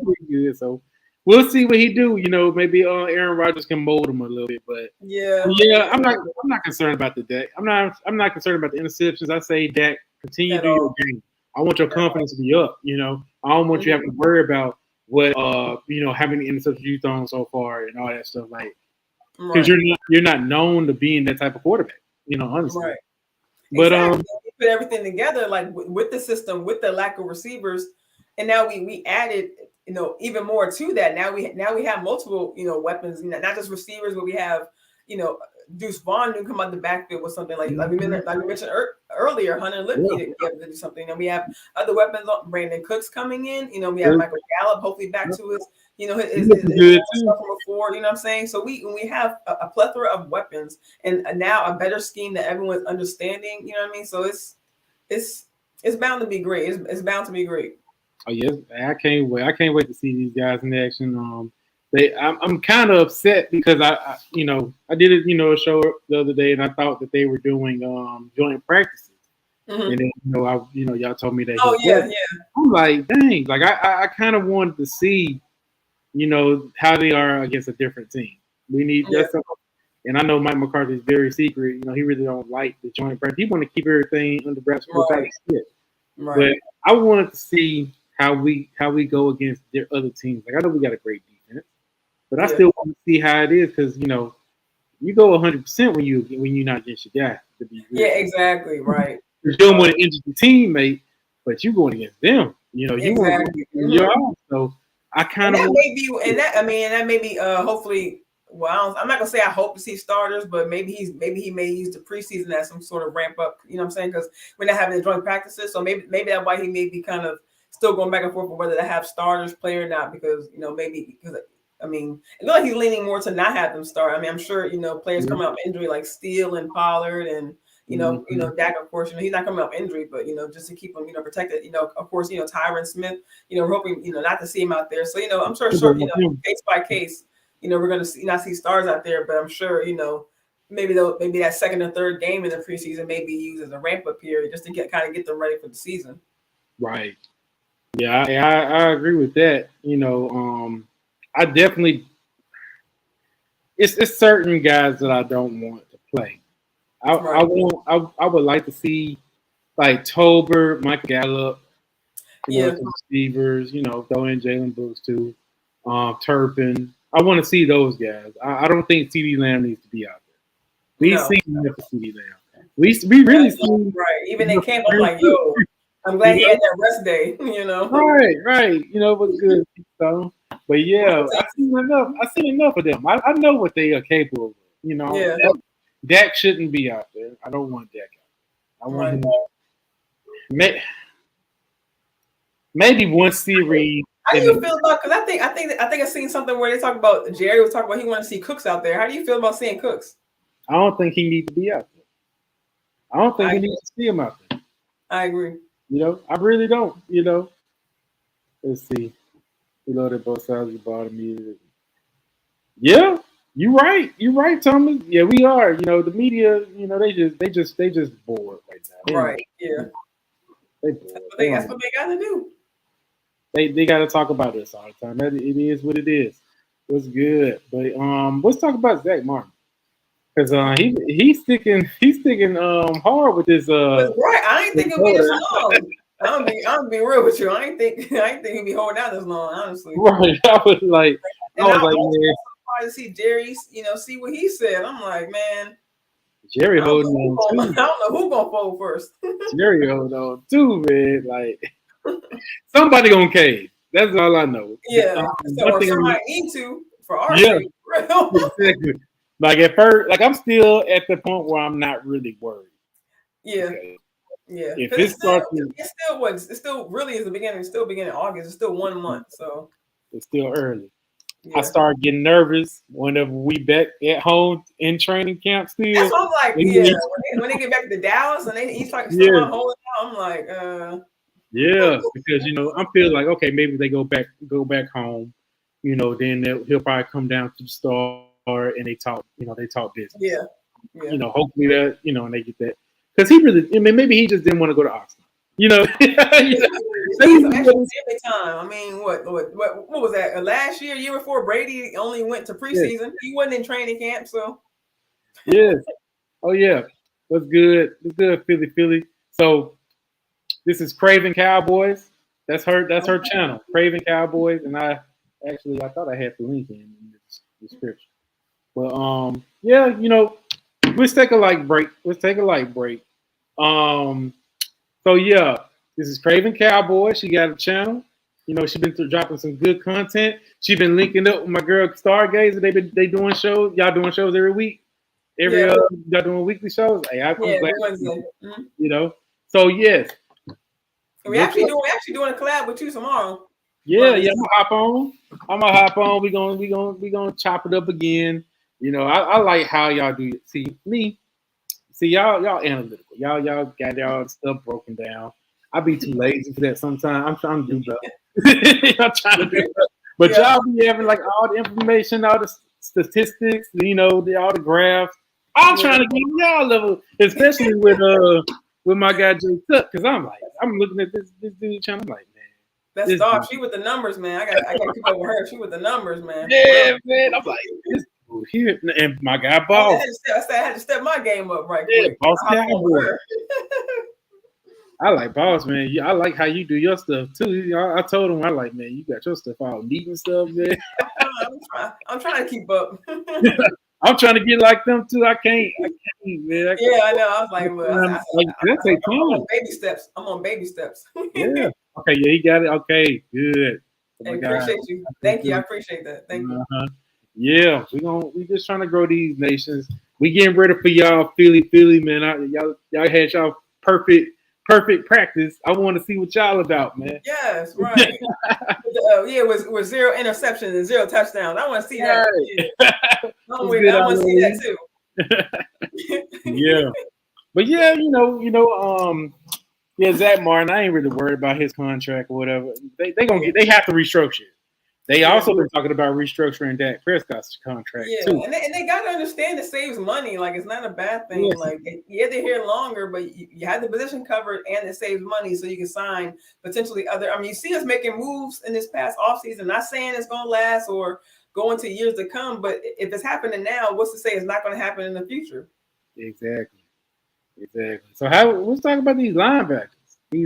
was good. So we'll see what he do. Maybe Aaron Rodgers can mold him a little bit. But I'm not concerned about the Dak. I'm not concerned about the interceptions. I say Dak, continue to do your game. I want your confidence to be up. I don't want you to have to worry about what how many interceptions you've thrown so far and all that stuff like. Because you're not known to being that type of quarterback, honestly. Right. But exactly. You put everything together, like with the system, with the lack of receivers, and now we added, even more to that. Now we have multiple, weapons, not just receivers, but we have, Deuce Vaughn who come out the backfield with something like we mentioned earlier, Hunter Lippy to do something. And we have other weapons. Brandon Cooks coming in. We have Michael Gallup hopefully back to his his stuff from before. You know what I'm saying? So we have a plethora of weapons and now a better scheme that everyone's understanding. You know what I mean? So it's bound to be great. It's bound to be great. Oh yes, I can't wait. I can't wait to see these guys in action. I'm kind of upset because I did a show the other day and I thought that they were doing joint practices, and then y'all told me that. Oh yeah. I'm like, dang, like I kind of wanted to see, how they are against a different team. We need and I know Mike McCarthy is very secret. He really don't like the joint practice. He want to keep everything under wraps. Right. But I wanted to see how we go against their other teams. Like I know we got a great defense. But I still want to see how it is because you go 100% when you're not against your guy. Yeah, exactly, right. You don't want to injure the teammate, but you going against them. You want to your own. So I kind of that may be hopefully. Well, I'm not gonna say I hope to see starters, but maybe he may use the preseason as some sort of ramp up. You know what I'm saying? Because we're not having the joint practices, so maybe that's why he may be kind of still going back and forth on whether to have starters play or not. Because maybe because. I mean, it looks like he's leaning more to not have them start. I mean, I'm sure, players coming out of injury like Steele and Pollard and, Dak, of course, he's not coming out of injury, but, just to keep him, protected, of course, Tyron Smith, we're hoping, not to see him out there. So, I'm sure, case by case, we're going to not see stars out there, but I'm sure, maybe that second or third game in the preseason may be used as a ramp up period just to get them ready for the season. Right. Yeah, I agree with that. I definitely, it's certain guys that I don't want to play. I would like to see like Tolbert, Michael Gallup, some receivers, throw in Jalen Brooks too, Turpin. I want to see those guys. I don't think CeeDee Lamb needs to be out there. We've seen enough of CeeDee Lamb. We really seen Even in camp, I'm like, yo, I'm glad he had that rest day. Right. It was good. So. But yeah, I've seen enough of them. I know what they are capable of. Dak shouldn't be out there. I don't want Dak out there. I want him. Maybe one series. How do you feel about? Because I think I've seen something where they talk about Jerry was talking about he wanted to see Cooks out there. How do you feel about seeing Cooks? I don't think he needs to be out there. I don't think he needs to see him out there. I agree. I really don't. Let's see. We loaded both sides of the bottom. Yeah, you're right. You're right, Thomas. Yeah, we are. The media. They just bored right now. Right. Yeah. That's what they got to do. They got to talk about this all the time. It is what it is. What's good? But let's talk about Zach Martin because he's sticking hard with this. Right. I ain't think it'll be this long. I'm be real with you. I ain't think he'd be holding out this long, honestly. Right. I was like, man. To see Jerry, see what he said. I'm like, man. Jerry holding on too. I don't know who's gonna fold first. Jerry holding on too, man. Like somebody gonna cave. That's all I know. Yeah. Or somebody need to for our sake. Exactly. Like at first, like I'm still at the point where I'm not really worried. Yeah. Okay. Yeah. If Because it starts, it still really is the beginning. It's still beginning of August. It's still 1 month. So it's still early. I yeah. start getting nervous whenever we back at home in training camp still. That's what I'm like, yeah. When they get back to Dallas and he's like still Yeah, on holding out, I'm like, yeah, because I'm feeling like okay, maybe they go back home, then he'll probably come down to the store and they talk business. yeah. Yeah. Hopefully that and they get that because maybe he just didn't want to go to Oxford. He needs some extra family time. I mean, what was that? Last year before, Brady only went to Yeah. preseason. He wasn't in training camp, so Yes. Oh yeah. What's good? What's good, Philly? So this is Cravin Cowboys. That's her channel, Cravin Cowboys, and I thought I had the link in the description. But yeah, let's take a light break. So yeah, this is Craven Cowboy. She got a channel. She's been dropping some good content. She's been linking up with my girl Stargazer. They doing shows. Y'all doing shows every week. Y'all doing weekly shows. Hey, I'm glad. Wednesday. So yes, We're actually doing a collab with you tomorrow. Yeah, I'm gonna hop on. We gonna chop it up again. I like how y'all do it. See y'all analytical. Y'all got y'all stuff broken down. I be too lazy for that sometimes. I'm trying to do better. I'm trying to do better. But y'all be having like all the information, all the statistics, all the graphs. I'm trying to get y'all level, especially with my guy Jay Tuck, because I'm looking at this dude channel. I'm like, man. That's dog. She with the numbers, man. I got to keep up with her. She with the numbers, man. Yeah, man. I'm like, this dude here, and my guy Boss. I had to step my game up right quick. Boss Cowboy. I like Boss, man. I like how you do your stuff too. I told him, I like, man, you got your stuff all neat and stuff, man. I'm trying to keep up. I'm trying to get like them too. I can't, man. I know. I was like, well, I'm on baby steps. I'm on baby steps. Yeah. Okay. Yeah, he got it. Okay. Good. I appreciate you. Thank you. I appreciate that. Thank you. Yeah, we just trying to grow these nations. We getting ready for y'all, Philly, man. Y'all had y'all perfect practice. I want to see what y'all about, man. Yes, right. With 0 interceptions and 0 touchdowns. I want to see that. Yeah. I want to see that too. Yeah, but yeah, yeah, Zach Martin. I ain't really worried about his contract or whatever. They have to restructure it. They also been talking about restructuring Dak Prescott's contract too. And they got to understand it saves money. Like it's not a bad thing. Yes. Like they're here longer, but you have the position covered and it saves money, so you can sign potentially other. I mean, you see us making moves in this past offseason. Not saying it's going to last or go into years to come, but if it's happening now, what's to say it's not going to happen in the future? Exactly. So let's talk about these linebackers. We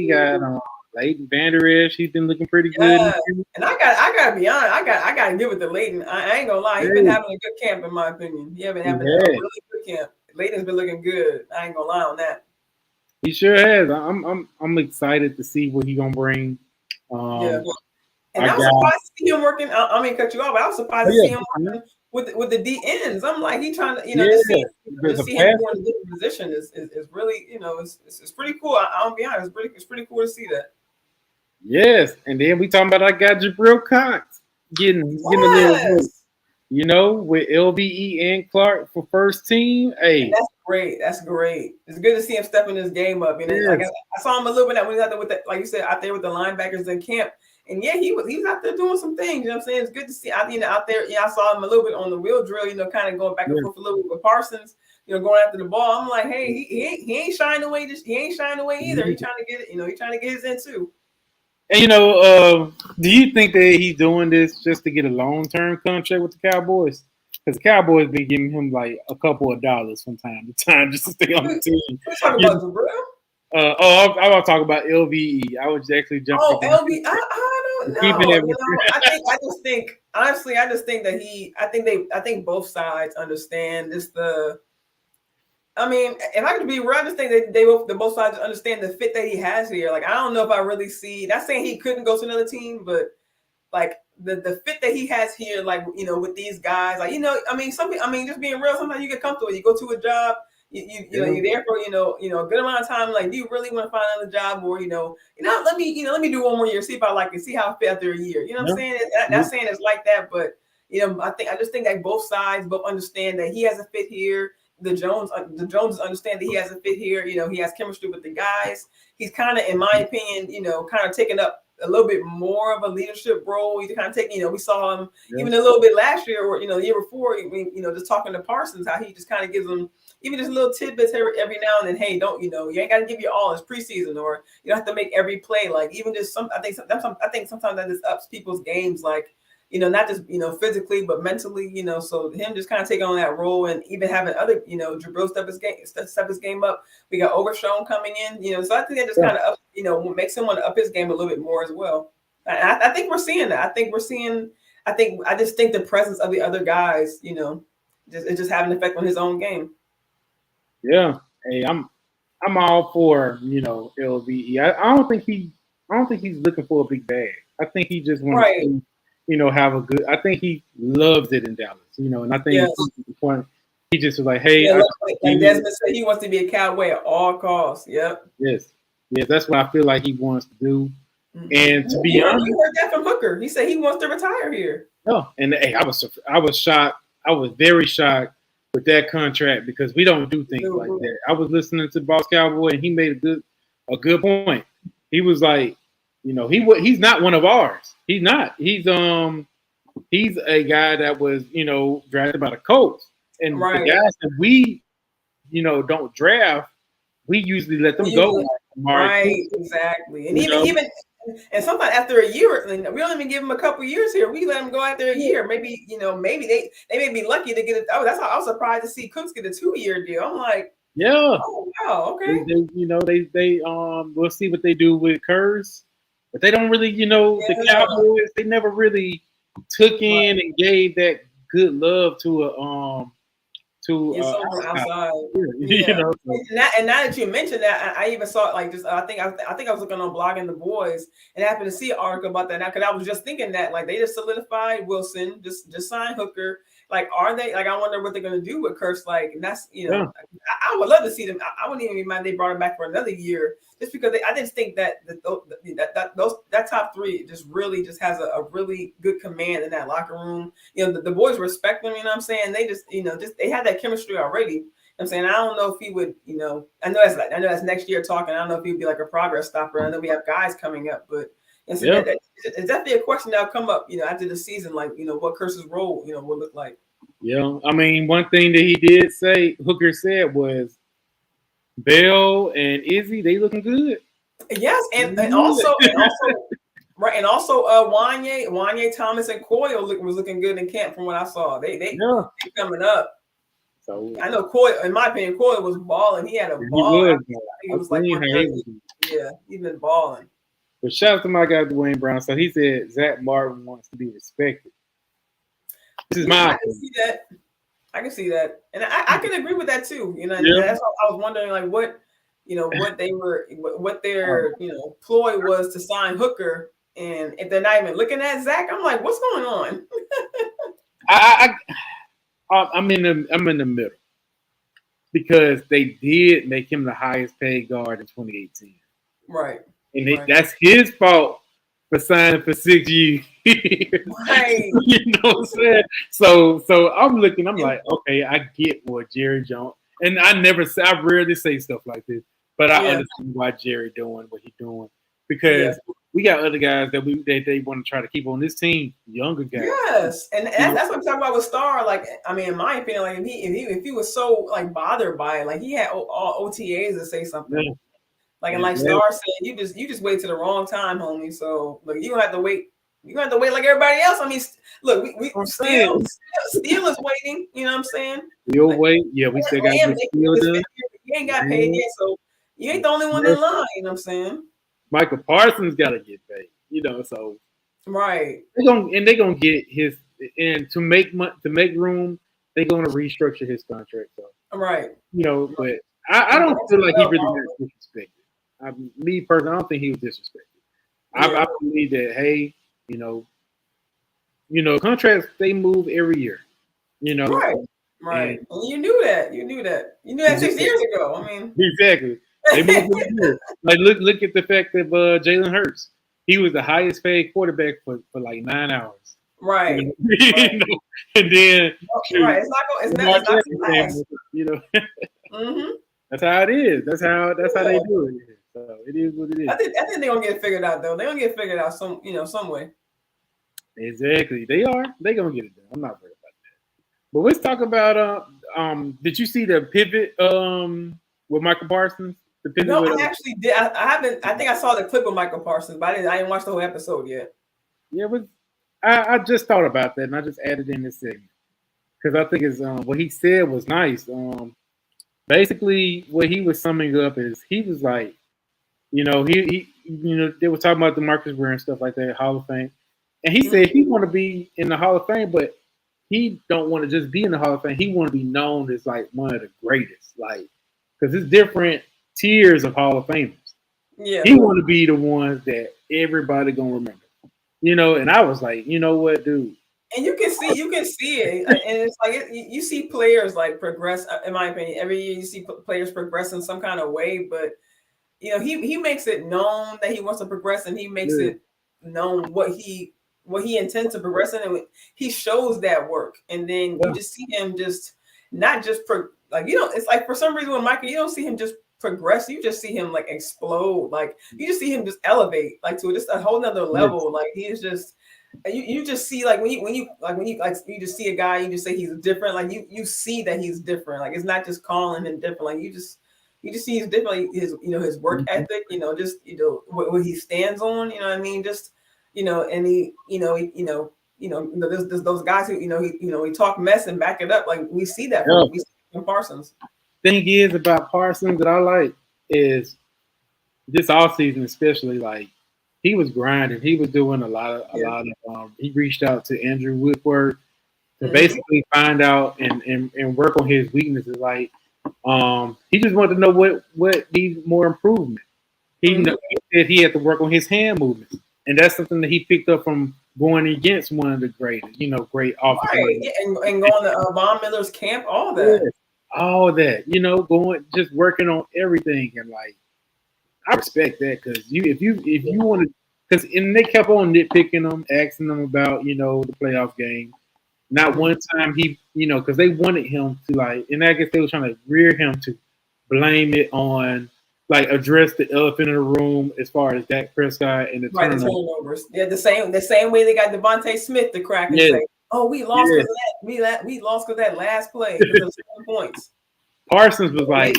got Leighton Vander Esch, he's been looking pretty good. And I gotta be honest, I gotta give it to Leighton. I ain't gonna lie, he's been having a good camp in my opinion. He been having a really good camp. Leighton's been looking good. I ain't gonna lie on that. He sure has. I'm excited to see what he's gonna bring. And I was surprised to see him working. I mean, cut you off, but I was surprised to see him working with the D ends. I'm like, he trying to, to see him going in a different position is really, it's pretty cool. I'll be honest, it's pretty cool to see that. Yes, and then we talking about our guy Jabril Cox getting a little, with LVE and Clark for first team. Hey, that's great. It's good to see him stepping his game up. Like I saw him a little bit when he was out there with like you said, out there with the linebackers in camp. And yeah, he was out there doing some things. You know what I'm saying? It's good to see out there. Yeah, I saw him a little bit on the wheel drill, kind of going back and forth a little bit with Parsons, going after the ball. I'm like, hey, he ain't shying away. He ain't shying away either. He's trying to get it. He's trying to get his in too. And do you think that he's doing this just to get a long-term contract with the Cowboys? Because the Cowboys been giving him like a couple of dollars from time to time just to stay on the team. We're talking about Jabril? I want to talk about LVE. I was actually jumping. Oh, LVE. I don't know. I just think that I think both sides understand this. I mean, if I could be real, I just think that both sides understand the fit that he has here. Like, I don't know if I really see. Not saying he couldn't go to another team, but like the fit that he has here, like with these guys, like I mean, just being real. Sometimes you get comfortable. You go to a job, you're there for a good amount of time. Like, do you really want to find another job, or let me do one more year, see if I like it, see how I feel after a year. You know what I'm saying? Not saying it's like that, but I just think that both sides both understand that he has a fit here. The Joneses understand that he has a fit here. He has chemistry with the guys. He's kind of, in my opinion, kind of taking up a little bit more of a leadership role. He's kind of taking, we saw him even a little bit last year, or the year before. Just talking to Parsons, how he just kind of gives them even just little tidbits every now and then. Hey, don't you ain't got to give your all. It's preseason, or you don't have to make every play. Like, even just some. I think sometimes that just ups people's games. Like, not just, physically, but mentally, so him just kind of taking on that role, and even having other, Jabril step his game up. We got Overshown coming in, so I think that just kind of up, makes him want to up his game a little bit more as well. I think we're seeing that. I just think the presence of the other guys, it's just having an effect on his own game. Yeah. Hey, I'm all for, LVE. I don't think he's looking for a big bag. I think he just wants to, have a good. I think he loves it in Dallas, and I think the point he just was like, hey, like Desmond said, he wants to be a Cowboy at all costs. Yep. Yes, that's what I feel like he wants to do. And to be honest, you heard that from Hooker. He said he wants to retire here. Oh, and hey, I was shocked. I was very shocked with that contract, because we don't do things like that. I was listening to Boss Cowboy, and he made a good point. He was like, he's not one of ours. He's not. He's a guy that was, drafted by the Colts. And the guys that we, don't draft, we usually let them go. Right, exactly. And even and sometimes after a year, we don't even give them a couple years here. We let them go after a year. Maybe, maybe they may be lucky to get it. Oh, that's how I was surprised to see Cooks get a 2-year deal. I'm like, yeah. Oh wow, okay. They we'll see what they do with Kurz. But they don't really, the Cowboys, they never really took in and gave that good love to someone outside. Yeah. And now that you mentioned that, I even saw it, like, just I think I was looking on Blogging the Boys, and I happened to see an article about that now, because I was just thinking that, like, they just solidified Wilson, just signed Hooker. Like, are they, like, I wonder what they're going to do with Kurtz. Like, and that's, I would love to see them. I wouldn't even mind they brought him back for another year, just because I just think that that top three just really just has a really good command in that locker room. The boys respect them. You know what I'm saying? They just, they had that chemistry already. I'm saying, I don't know if he would, I know that's next year talking. I don't know if he would be like a progress stopper. I know we have guys coming up, but it's definitely a question that'll come up, after the season, like, what Kurtz's role, will look like. Yeah, I mean, one thing that he did say, Hooker said, was Bell and Izzy, they looking good. Yes, and also right, and also Wanye Thomas and Coyle was looking good in camp from what I saw. They coming up. So I know Coyle, in my opinion, Coyle was balling. He had a ball. I think it was like he's been balling. But shout out to my guy Dwayne Brown. So he said Zach Martin wants to be respected. This is my. I can see that, and I can agree with that too. That's what I was wondering, like, what their ploy was to sign Hooker, and if they're not even looking at Zach, I'm like, what's going on? I'm in the middle, because they did make him the highest paid guard in 2018. Right. And that's his fault for signing for 6 years. Right. You know what I'm saying? So I'm looking, I'm like, okay, I get what Jerry Jones, and I rarely say stuff like this, but I understand why Jerry doing what he's doing, because we got other guys that they want to try to keep on this team, younger guys. Yes, and that's what I'm talking about with Star. Like, I mean, in my opinion, like, if he was so, like, bothered by it, like, he had all OTAs to say something. Yeah. Like, and like Star said, you just wait to the wrong time, homie. So, look, you don't have to wait. You don't have to wait like everybody else. I mean, look, we Steel is waiting. You know what I'm saying? You'll wait. Yeah, we still got Steel done. You ain't got paid yet, so you ain't the only one in line. You know what I'm saying? Michael Parsons got to get paid. So right. They're gonna get his, and to make room, they're gonna restructure his contract. So right. But I don't feel like he really got disrespected. Me personally, I don't think he was disrespected. I believe that, hey, contracts, they move every year. Right. Right. And you knew that. You knew that 6 years ago. I mean, exactly. They moved it. Like look at the fact that Jalen Hurts, he was the highest paid quarterback for like 9 hours. right. You know? And then Right. It's not to last. You know, Mm-hmm. that's how it is. That's how they do it. So it is what it is. I think they're gonna get it figured out though. They're gonna get it figured out some way. Exactly. They're gonna get it done. I'm not worried about that. But let's talk about did you see the pivot with Michael Parsons? The pivot No, I actually did. I haven't. I think I saw the clip of Michael Parsons, but I didn't watch the whole episode yet. Yeah, but I just thought about that and I just added in this segment because I think it's what he said was nice. Basically, what he was summing up is he was like, he they were talking about the Marcus Ware and stuff like that, Hall of Fame, and he said he want to be in the Hall of Fame, but he don't want to just be in the Hall of Fame. He want to be known as like one of the greatest, like because it's different tiers of Hall of Famers. Yeah, he want to be the ones that everybody gonna remember, And I was like, you know what, dude. And you can see it, and it's like you see players like progress. In my opinion, every year you see players progress in some kind of way, but he makes it known that he wants to progress, and he makes it known what he intends to progress in, and he shows that work. And then you just see him just not just it's like for some reason with Michael, you don't see him just progress. You just see him like explode. Like you just see him just elevate like to just a whole nother level. Like he is just. You just see like when you just see a guy, you just say he's different. Like you see that he's different. Like it's not just calling him different. Like you just see he's different. Like his work ethic. Just what he stands on. You know what I mean? Just and he there's those guys who he talk mess and back it up. Like we see that from Parsons. Thing is about Parsons that I like is this offseason especially like. He was grinding. He was doing a lot of. He reached out to Andrew Whitworth to basically find out and work on his weaknesses. Like, he just wanted to know what needs more improvement. He said he had to work on his hand movements, and that's something that he picked up from going against one of the greatest, great offensive. Right, and going to Von Miller's camp, all that, going just working on everything and like. I respect that because if you want to, because they kept on nitpicking them, asking them about the playoff game. Not one time he because they wanted him to like, and I guess they were trying to rear him to blame it on like address the elephant in the room as far as Dak Prescott and the turnovers. Yeah, the same way they got Devontae Smith to crack and say, "Oh, we lost because we lost because that last play because of 7 points." Parsons was like.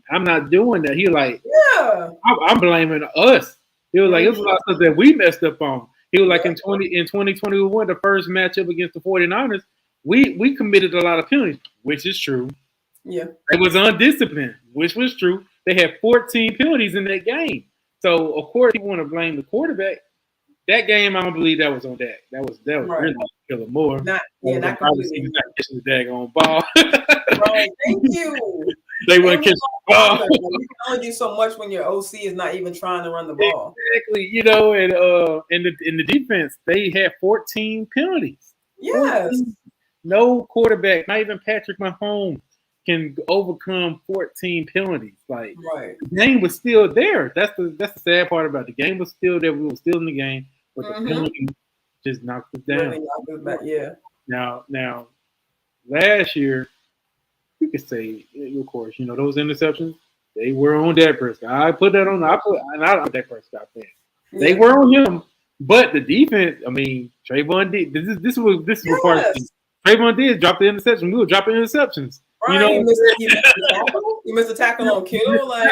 I'm not doing that. He was like, yeah, I'm blaming us. He was like, it's a lot of stuff that we messed up on. He was like, in 2021, the first matchup against the 49ers, we committed a lot of penalties, which is true. Yeah. It was undisciplined, which was true. They had 14 penalties in that game. So, of course, you want to blame the quarterback. That game, I don't believe that was on Dak. That was right. really killing more. Not completely. Not catching the daggone ball. Right. Thank you. They wouldn't catch the ball. You can only do so much when your OC is not even trying to run the ball. Exactly. And in the defense, they had 14 penalties. Yes. 14. No quarterback, not even Patrick Mahomes, can overcome 14 penalties. Like right. The game was still there. That's the sad part about it. The game was still there. We were still in the game, but the penalty just knocked us down. Really knocked us back. Yeah. Now, last year, you could say, of course, those interceptions, they were on Dak Prescott. I'm Dak Prescott fan. They were on him, but the defense. I mean, Trayvon did. This was part of it. Trayvon did drop the interception. We were dropping interceptions. Right. You missed a tackle on Kittle. Like,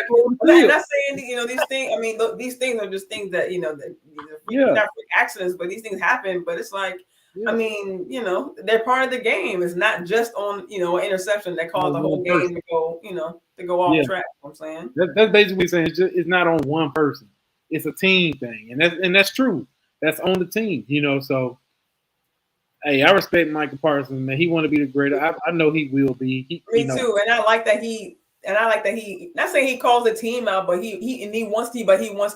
I'm not saying these things. I mean, these things are just things that not accidents, but these things happen. But it's like. I mean, they're part of the game. It's not just on, an interception that caused the whole game to go off track. You know what I'm saying that's basically saying it's not on one person. It's a team thing, and that's true. That's on the team, So, hey, I respect Michael Parsons, man. He want to be the greatest. I know he will be. Me too, and I like that he. Not saying he calls the team out, but he wants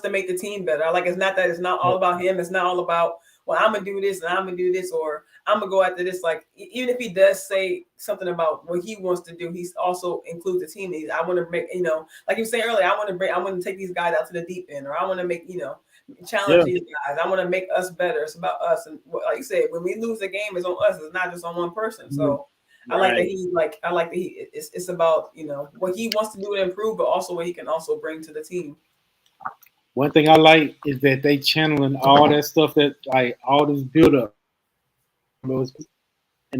to make the team better. Like it's not all about him. It's not all about. Well, I'm gonna do this and I'm gonna do this, or I'm gonna go after this. Like, even if he does say something about what he wants to do, he's also includes the team. I want to make, like you were saying earlier, I want to take these guys out to the deep end, or I want to make, challenge these guys. I want to make us better. It's about us. And like you said, when we lose a game, it's on us. It's not just on one person. So I like that it's about, what he wants to do to improve, but also what he can also bring to the team. One thing I like is that they channeling all that stuff that like all this build up, and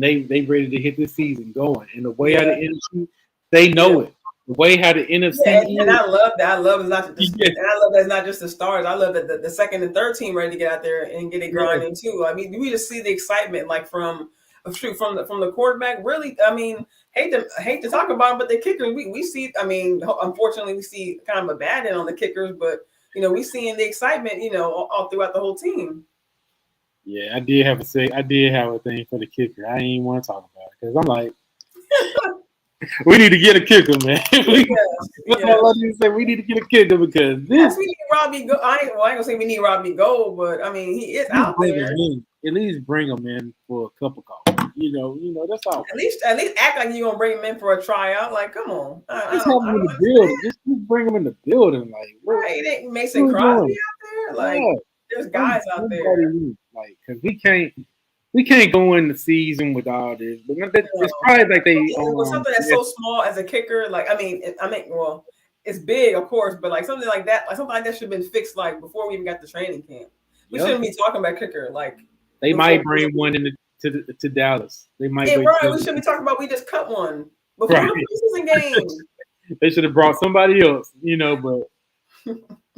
they ready to hit this season going. And the way how the NFC, they know it. The way how the NFC and I love that. I love it's not just, and I love that it's not just the stars. I love that the second and third team ready to get out there and get it grinding too. I mean, we just see the excitement like from the quarterback. Really, I mean, hate to talk about it, but the kickers we see. I mean, unfortunately, we see kind of a bad end on the kickers, but we seeing the excitement, all throughout the whole team. Yeah, I did have a thing for the kicker. I didn't even want to talk about it because I'm like, we need to get a kicker, man. We need to get a kicker because this. We need Robbie Gold. I ain't gonna say we need Robbie Gold, but I mean he is out there. At least bring him in for a couple calls. That's all. At least act like you're gonna bring him in for a tryout. Like, come on. Just have him in the building. Just bring him in the building. Like, right? It ain't Mason Crosby out there. Like, there's guys out there. Like, because we can't go in the season with all this. But it's probably like they something that's so small as a kicker. Like, I mean, well, it's big, of course, but like something like that, should have been fixed like before we even got to training camp. We shouldn't be talking about kicker. Like, they might bring one to Dallas. They might. Hey, right. We shouldn't be talking about we just cut one before the preseason game. They should have brought somebody else, but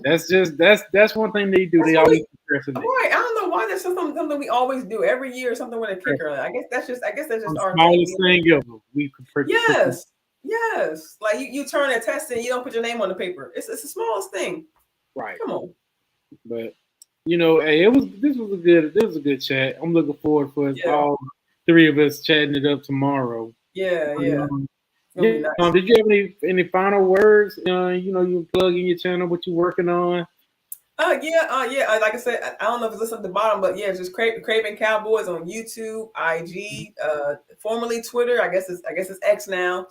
that's one thing they do. They always right. I don't know why that's something we always do every year. Something with a kicker. I guess that's just our smallest thing ever. We could yes. Like you turn a test and you don't put your name on the paper. It's the smallest thing. Right. Come on. But hey, this was a good chat. I'm looking forward for all three of us chatting it up tomorrow. Yeah. Nice. Did you have any final words? You plug in your channel, what you're working on. Yeah. Like I said, I don't know if it's listed at the bottom, but yeah, it's just Cravin Cowboys on YouTube, IG, formerly Twitter. I guess it's X now.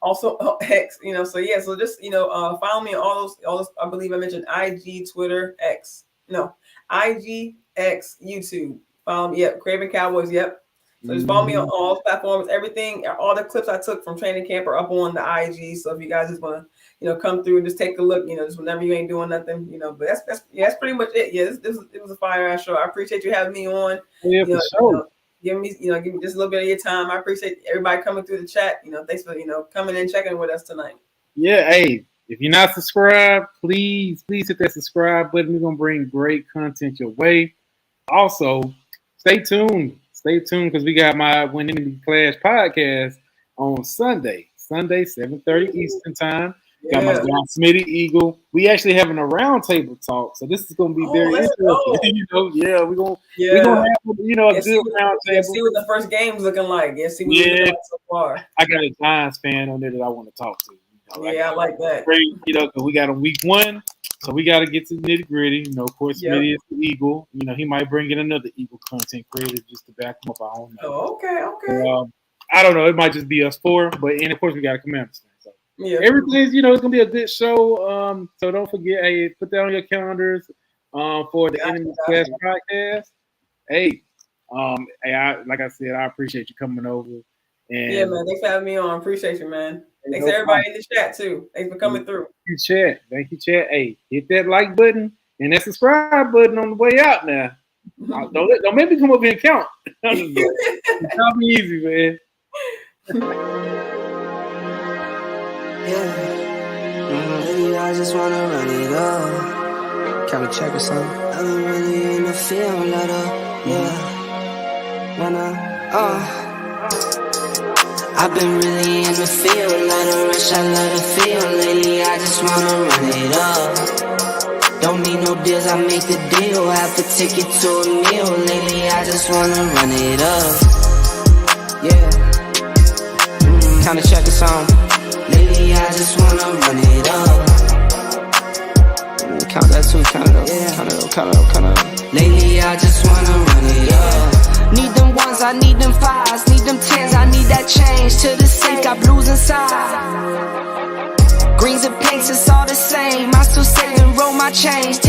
Also X. So just follow me on all those. I believe I mentioned IG, Twitter, X. No, IG, X, YouTube. Follow me. Yep, Cravin Cowboys. Yep. So just follow me on all platforms. Everything, all the clips I took from training camp are up on the IG. So if you guys just want to, come through and just take a look, just whenever you ain't doing nothing, but that's pretty much it. Yeah, it was a fire ass show. I appreciate you having me on. Yeah, for sure. Give me just a little bit of your time. I appreciate everybody coming through the chat. Thanks for coming and checking with us tonight. Yeah, hey, if you're not subscribed, please hit that subscribe button. We're gonna bring great content your way. Also, stay tuned because we got my When Enemy Clash podcast on Sunday 7:30 Eastern time. Got my guy Smitty Eagle. We actually having a roundtable talk, so this is going to be very interesting. We're gonna have a good roundtable. See what the first game's looking like. See what we're doing so far. I got a Giants fan on there that I want to talk to. I like that. Because we got on week 1, so we got to get to the nitty gritty. Of course, Smitty is the Eagle. He might bring in another Eagle content creator just to back him up. I don't know. Oh, okay. I don't know. It might just be us 4, and of course we got a Commanders fan. So everything's it's gonna be a good show. So don't forget, hey, put that on your calendars for the Enemy Clash podcast. Hey, like I said, I appreciate you coming over. And yeah, man, thanks for having me on. Appreciate you, man. Thanks to everybody in the chat too. Thanks for coming through. Thank you, chat. Hey, hit that like button and that subscribe button on the way out now. Don't make me come up here and count. It's not easy, man. I just wanna run it up. Can we check or something? I've been really in the field, let up. I've been really in the field, let her rush, I let her feel. Lately, I just wanna run it up. Don't need no deals, I make the deal. Half a ticket to a meal. Lately, I just wanna run it up. Kinda check the song. Lately, I just wanna run it up. Count that too, count it up, count it up. Lately, I just wanna run it up. I need them fives, need them tens, I need that change. To the safe, got blues inside. Greens and pinks, it's all the same. I still save and roll my change.